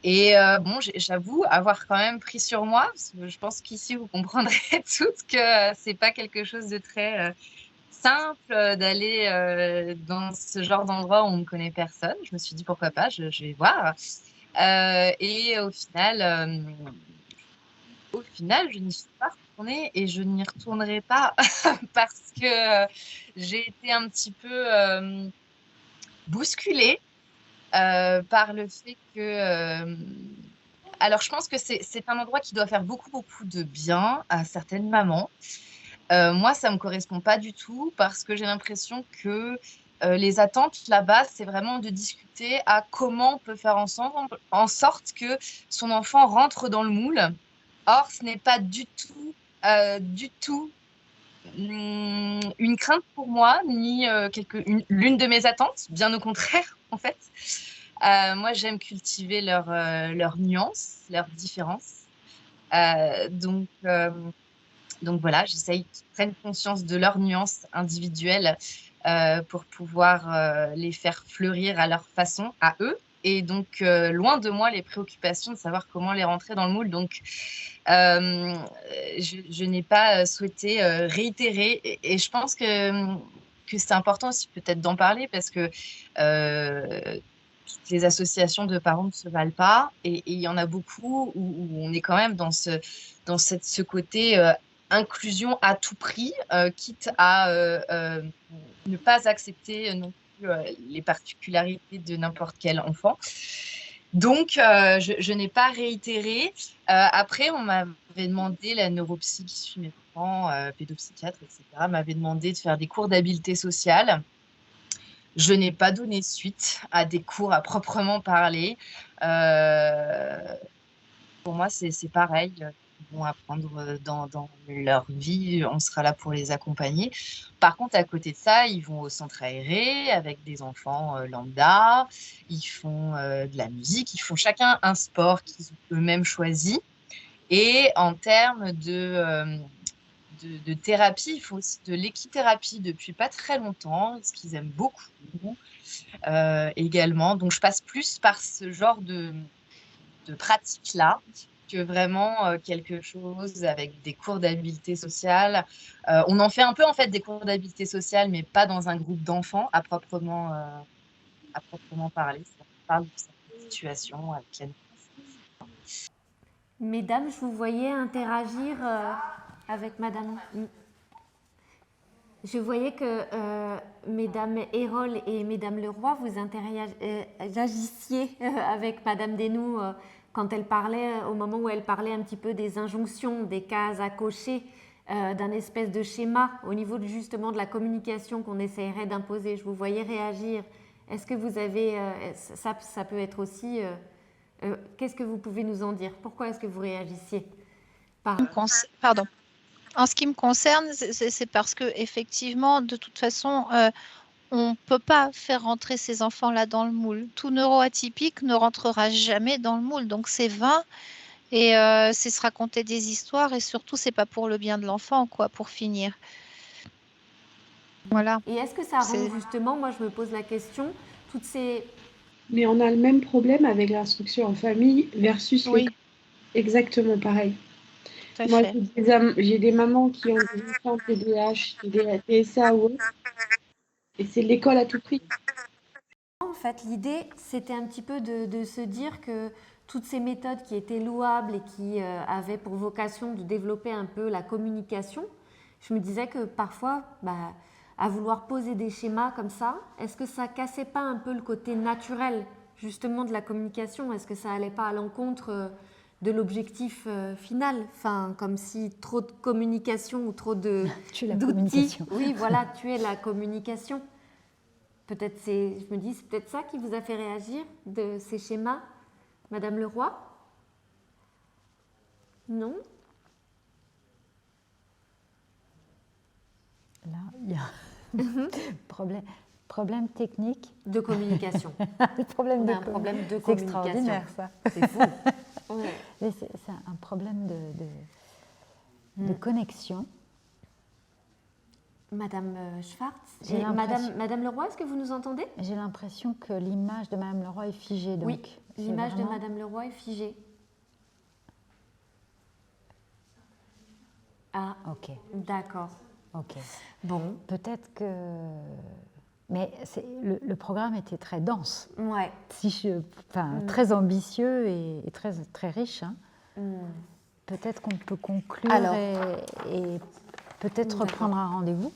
Et bon, j'avoue avoir quand même pris sur moi, parce que je pense qu'ici, vous comprendrez toutes que c'est pas quelque chose de très simple d'aller dans ce genre d'endroit où on ne connaît personne. Je me suis dit, pourquoi pas, je vais voir. Et au final, je n'y suis pas retournée et je n'y retournerai pas parce que j'ai été un petit peu bousculée par le fait que... alors, je pense que c'est un endroit qui doit faire beaucoup, beaucoup de bien à certaines mamans. Moi, ça ne me correspond pas du tout parce que j'ai l'impression que les attentes là-bas, c'est vraiment de discuter à comment on peut faire en sorte que son enfant rentre dans le moule. Or, ce n'est pas du tout une crainte pour moi, ni l'une de mes attentes, bien au contraire, en fait. Moi, j'aime cultiver leurs nuances, leurs différences. Donc voilà, j'essaye qu'ils prennent conscience de leurs nuances individuelles pour pouvoir les faire fleurir à leur façon, à eux, et donc loin de moi les préoccupations de savoir comment les rentrer dans le moule. Donc je n'ai pas souhaité réitérer et je pense que c'est important aussi peut-être d'en parler parce que toutes les associations de parents ne se valent pas et il y en a beaucoup où on est quand même dans ce côté inclusion à tout prix, quitte à ne pas accepter non plus les particularités de n'importe quel enfant. Donc, je n'ai pas réitéré. Après, on m'avait demandé, la neuropsy qui suit mes parents, pédopsychiatre, etc., m'avait demandé de faire des cours d'habileté sociale. Je n'ai pas donné suite à des cours à proprement parler. Pour moi, c'est pareil. Ils vont apprendre dans leur vie. On sera là pour les accompagner. Par contre, à côté de ça, ils vont au centre aéré avec des enfants lambda. Ils font de la musique. Ils font chacun un sport qu'ils ont eux-mêmes choisi. Et en termes de thérapie, il faut aussi de l'équithérapie depuis pas très longtemps, ce qu'ils aiment beaucoup également. Donc, je passe plus par ce genre de pratique-là que vraiment quelque chose avec des cours d'habileté sociale. On en fait un peu en fait des cours d'habileté sociale, mais pas dans un groupe d'enfants à proprement parler. On parle de cette situation avec la... Mesdames, je vous voyais interagir avec Madame. Je voyais que Mesdames Hérol et Mesdames Leroy, vous interagissiez avec Madame Desnoux quand elle parlait, au moment où elle parlait un petit peu des injonctions, des cases à cocher, d'un espèce de schéma au niveau justement de la communication qu'on essayerait d'imposer. Je vous voyais réagir. Est-ce que vous avez... ça peut être aussi... qu'est-ce que vous pouvez nous en dire? Pourquoi est-ce que vous réagissiez? Pardon. En ce qui me concerne, c'est parce que effectivement, de toute façon, on ne peut pas faire rentrer ces enfants-là dans le moule. Tout neuroatypique ne rentrera jamais dans le moule, donc c'est vain. Et c'est se raconter des histoires et surtout, c'est pas pour le bien de l'enfant, quoi, pour finir. Voilà. Et est-ce que ça rend justement, moi je me pose la question, toutes ces... Mais on a le même problème avec l'instruction en famille versus l'école. Exactement pareil. Moi, j'ai des mamans qui ont des enfants TDAH, des TSA ou autre, et c'est l'école à tout prix. En fait, l'idée, c'était un petit peu de se dire que toutes ces méthodes qui étaient louables et qui avaient pour vocation de développer un peu la communication, je me disais que parfois, à vouloir poser des schémas comme ça, est-ce que ça cassait pas un peu le côté naturel justement de la communication? Est-ce que ça allait pas à l'encontre de l'objectif final, enfin, comme si trop de communication ou trop de d'outils, oui, voilà, tuer la communication. Peut-être je me dis, c'est peut-être ça qui vous a fait réagir de ces schémas, Madame Leroy? Non? Là, il y a problème technique. De communication. problème un problème de communication. C'est extraordinaire, ça. C'est fou. Ouais. C'est un problème de connexion. Madame Schwartz, Madame Leroy, est-ce que vous nous entendez? J'ai l'impression que l'image de Madame Leroy est figée. Donc oui, l'image de Madame Leroy est figée. Ah, ok. D'accord. Ok. Bon. Peut-être que... Mais le programme était très dense. Ouais. Très ambitieux et très, très riche. Hein. Peut-être qu'on peut conclure et peut-être reprendre un rendez-vous.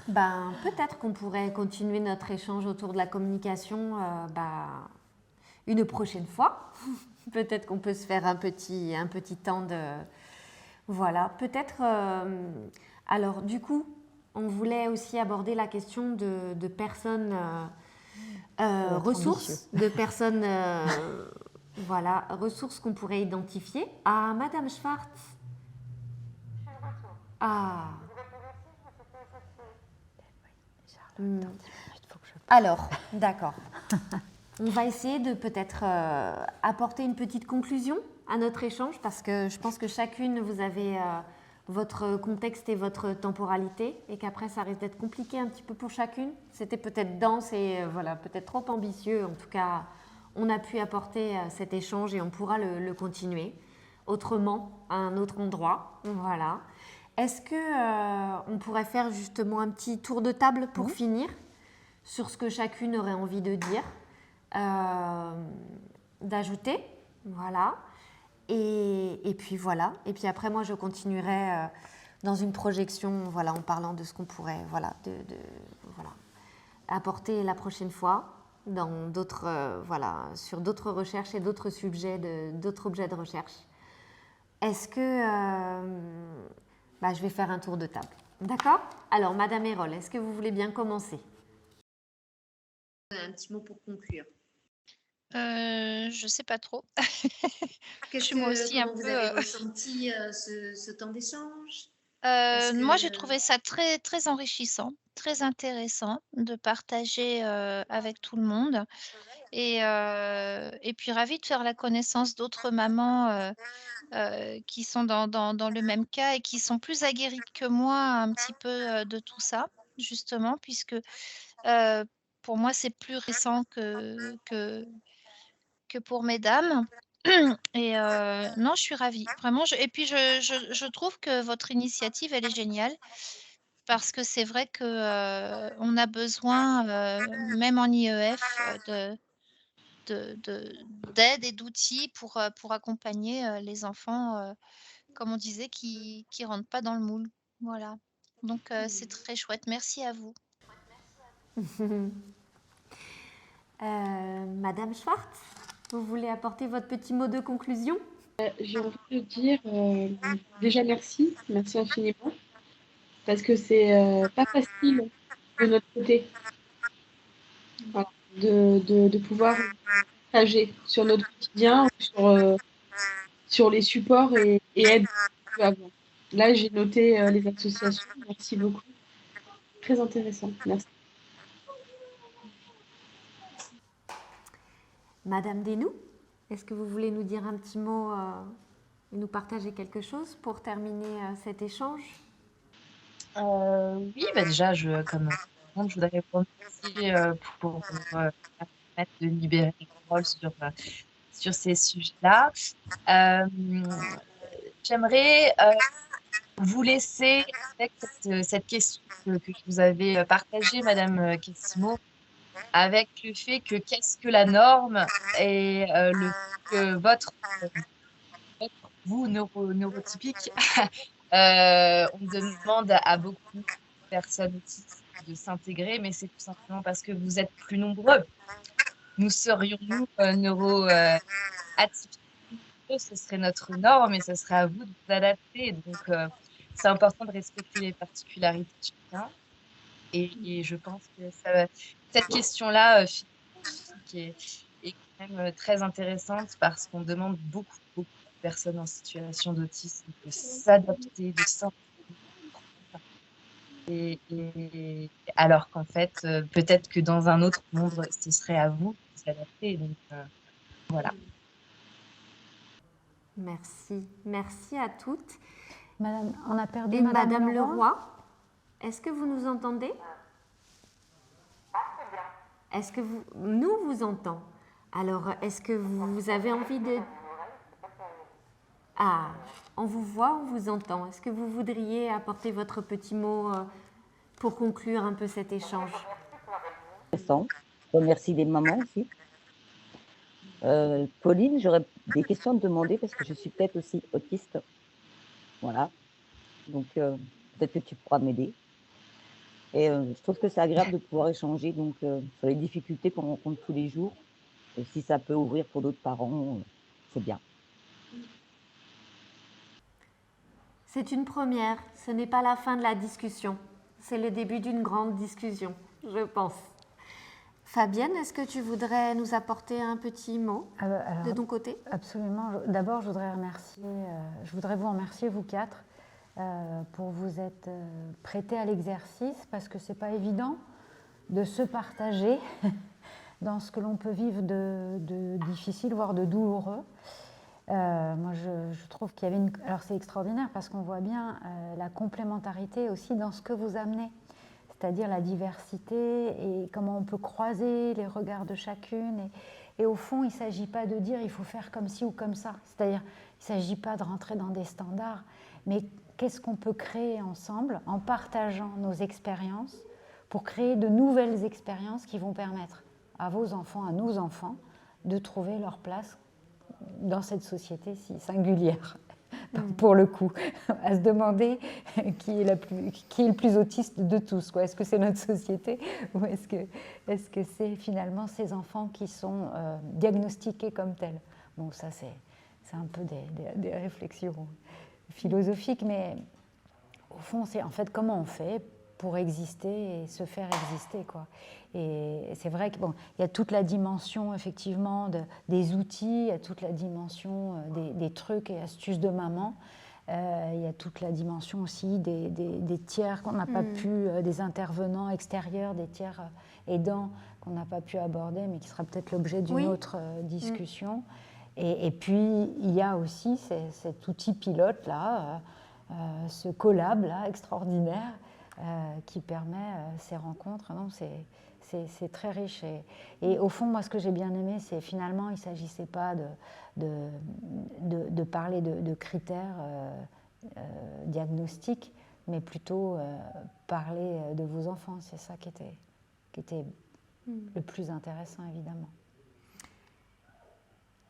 Peut-être qu'on pourrait continuer notre échange autour de la communication une prochaine fois. Peut-être qu'on peut se faire un petit temps de... Voilà, peut-être... Alors, du coup, on voulait aussi aborder la question de personnes ressources, de personnes ressources qu'on pourrait identifier. Ah, Madame Schwartz. Ah. Alors, d'accord. On va essayer de peut-être apporter une petite conclusion à notre échange parce que je pense que chacune, vous avez votre contexte et votre temporalité et qu'après, ça risque d'être compliqué un petit peu pour chacune. C'était peut-être dense et peut-être trop ambitieux. En tout cas, on a pu apporter cet échange et on pourra le continuer autrement, à un autre endroit. Voilà. Est-ce que on pourrait faire justement un petit tour de table pour finir sur ce que chacune aurait envie de dire, d'ajouter, voilà. Et puis voilà. Et puis après, moi, je continuerai dans une projection, voilà, en parlant de ce qu'on pourrait, voilà, voilà, apporter la prochaine fois dans d'autres, voilà, sur d'autres recherches et d'autres sujets, d'autres objets de recherche. Est-ce que je vais faire un tour de table, d'accord? Alors, Madame Hérol, est-ce que vous voulez bien commencer? Un petit mot pour conclure. Je sais pas trop. Comment vous avez ressenti ce temps d'échange? Moi, j'ai trouvé ça très, très enrichissant, très intéressant de partager avec tout le monde. Et puis ravie de faire la connaissance d'autres mamans qui sont dans le même cas et qui sont plus aguerries que moi un petit peu de tout ça, justement, puisque pour moi, c'est plus récent que pour mesdames. Et non, je suis ravie, vraiment. Et puis, je trouve que votre initiative, elle est géniale parce que c'est vrai que on a besoin, même en IEF, d'aide et d'outils pour accompagner les enfants, comme on disait, qui rentrent pas dans le moule. Voilà. Donc, c'est très chouette. Merci à vous. Madame Schwartz, vous voulez apporter votre petit mot de conclusion? J'ai envie de dire déjà merci infiniment, parce que c'est pas facile de notre côté, voilà, de pouvoir partager sur notre quotidien, sur les supports et aides qu'on peut avoir. Là, j'ai noté les associations. Merci beaucoup. Très intéressant. Merci. Madame Desnoux, est-ce que vous voulez nous dire un petit mot et nous partager quelque chose pour terminer cet échange? Oui, déjà, comme tout le monde, je voudrais vous remercier pour permettre de libérer la parole sur ces sujets-là. J'aimerais vous laisser avec cette question que vous avez partagée, Madame Kessimo, avec le fait que qu'est-ce que la norme et le que vous, neurotypique, on demande à beaucoup de personnes autistes de s'intégrer, mais c'est tout simplement parce que vous êtes plus nombreux. Nous serions neuroatypiques, ce serait notre norme et ce serait à vous de vous adapter. Donc, c'est important de respecter les particularités de chacun. Et je pense que cette question-là est quand même très intéressante parce qu'on demande beaucoup de personnes en situation d'autisme de s'adapter, de s'intégrer. Et alors qu'en fait, peut-être que dans un autre monde, ce serait à vous de vous adapter. Donc, voilà. Merci. Merci à toutes. Madame, on a perdu Et Madame Leroy. Leroy, est-ce que vous nous entendez? Est-ce que nous vous entendons? Alors, est-ce que vous avez envie de... Ah, on vous voit, on vous entend. Est-ce que vous voudriez apporter votre petit mot pour conclure un peu cet échange? Je remercie les mamans aussi. Pauline, j'aurais des questions à te demander parce que je suis peut-être aussi autiste. Voilà. Donc, peut-être que tu pourras m'aider. Et je trouve que c'est agréable de pouvoir échanger donc, sur les difficultés qu'on rencontre tous les jours. Et si ça peut ouvrir pour d'autres parents, c'est bien. C'est une première. Ce n'est pas la fin de la discussion. C'est le début d'une grande discussion, je pense. Fabienne, est-ce que tu voudrais nous apporter un petit mot de ton côté? Absolument. D'abord, je voudrais vous remercier, vous quatre, pour vous être prêtés à l'exercice, parce que ce n'est pas évident de se partager dans ce que l'on peut vivre de difficile, voire de douloureux. Moi, je trouve qu'il y avait Alors, c'est extraordinaire parce qu'on voit bien la complémentarité aussi dans ce que vous amenez, c'est-à-dire la diversité et comment on peut croiser les regards de chacune Et au fond, il ne s'agit pas de dire il faut faire comme ci ou comme ça. C'est-à-dire, il ne s'agit pas de rentrer dans des standards, mais qu'est-ce qu'on peut créer ensemble en partageant nos expériences pour créer de nouvelles expériences qui vont permettre à vos enfants, à nos enfants, de trouver leur place dans cette société si singulière, pour le coup, à se demander qui est le plus autiste de tous, quoi. Est-ce que c'est notre société ou est-ce que c'est finalement ces enfants qui sont diagnostiqués comme tels? Bon, ça c'est un peu des réflexions philosophiques, mais au fond, c'est en fait comment on fait pour exister et se faire exister, quoi. Et c'est vrai qu'il y a toute la dimension, effectivement, des outils, il y a toute la dimension des trucs et astuces de maman, il y a toute la dimension aussi des tiers qu'on n'a pas pu, des intervenants extérieurs, des tiers aidants qu'on n'a pas pu aborder, mais qui sera peut-être l'objet d'une autre discussion. Et puis, il y a aussi cet outil pilote-là, ce collab-là, extraordinaire, qui permet ces rencontres. Non, c'est très riche. Et au fond, moi, ce que j'ai bien aimé, c'est finalement, il ne s'agissait pas de parler de critères diagnostiques, mais plutôt parler de vos enfants. C'est ça qui était le plus intéressant, évidemment.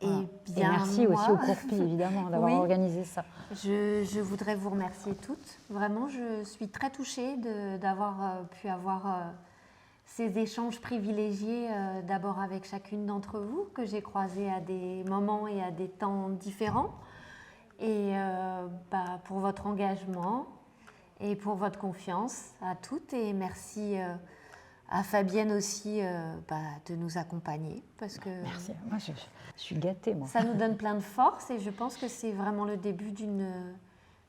Voilà. Et merci aussi au Courpi, évidemment, d'avoir organisé ça. Je voudrais vous remercier toutes. Vraiment, je suis très touchée d'avoir pu avoir ces échanges privilégiés, d'abord avec chacune d'entre vous, que j'ai croisées à des moments et à des temps différents. Et pour votre engagement et pour votre confiance à toutes. Et merci à Fabienne aussi de nous accompagner. Parce que merci. Moi, je suis gâtée, moi. Ça nous donne plein de force et je pense que c'est vraiment le début d'une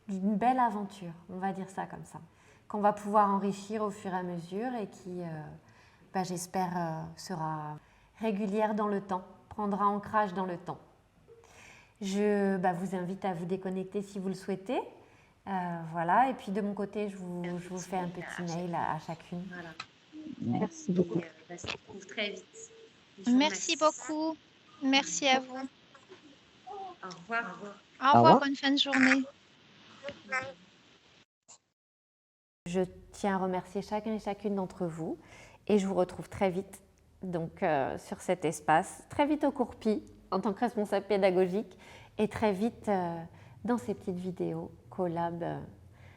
belle aventure, on va dire ça comme ça, qu'on va pouvoir enrichir au fur et à mesure et qui, j'espère, sera régulière dans le temps, prendra ancrage dans le temps. Je vous invite à vous déconnecter si vous le souhaitez. Voilà, et puis de mon côté, je vous fais un petit mail à chacune. Voilà. Merci beaucoup. On se retrouve très vite. Merci beaucoup. Merci à vous. Au revoir. Au revoir, bonne fin de journée. Je tiens à remercier chacun et chacune d'entre vous et je vous retrouve très vite donc, sur cet espace, très vite au Courpi en tant que responsable pédagogique et très vite dans ces petites vidéos collab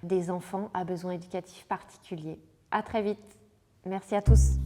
des enfants à besoins éducatifs particuliers. À très vite. Merci à tous.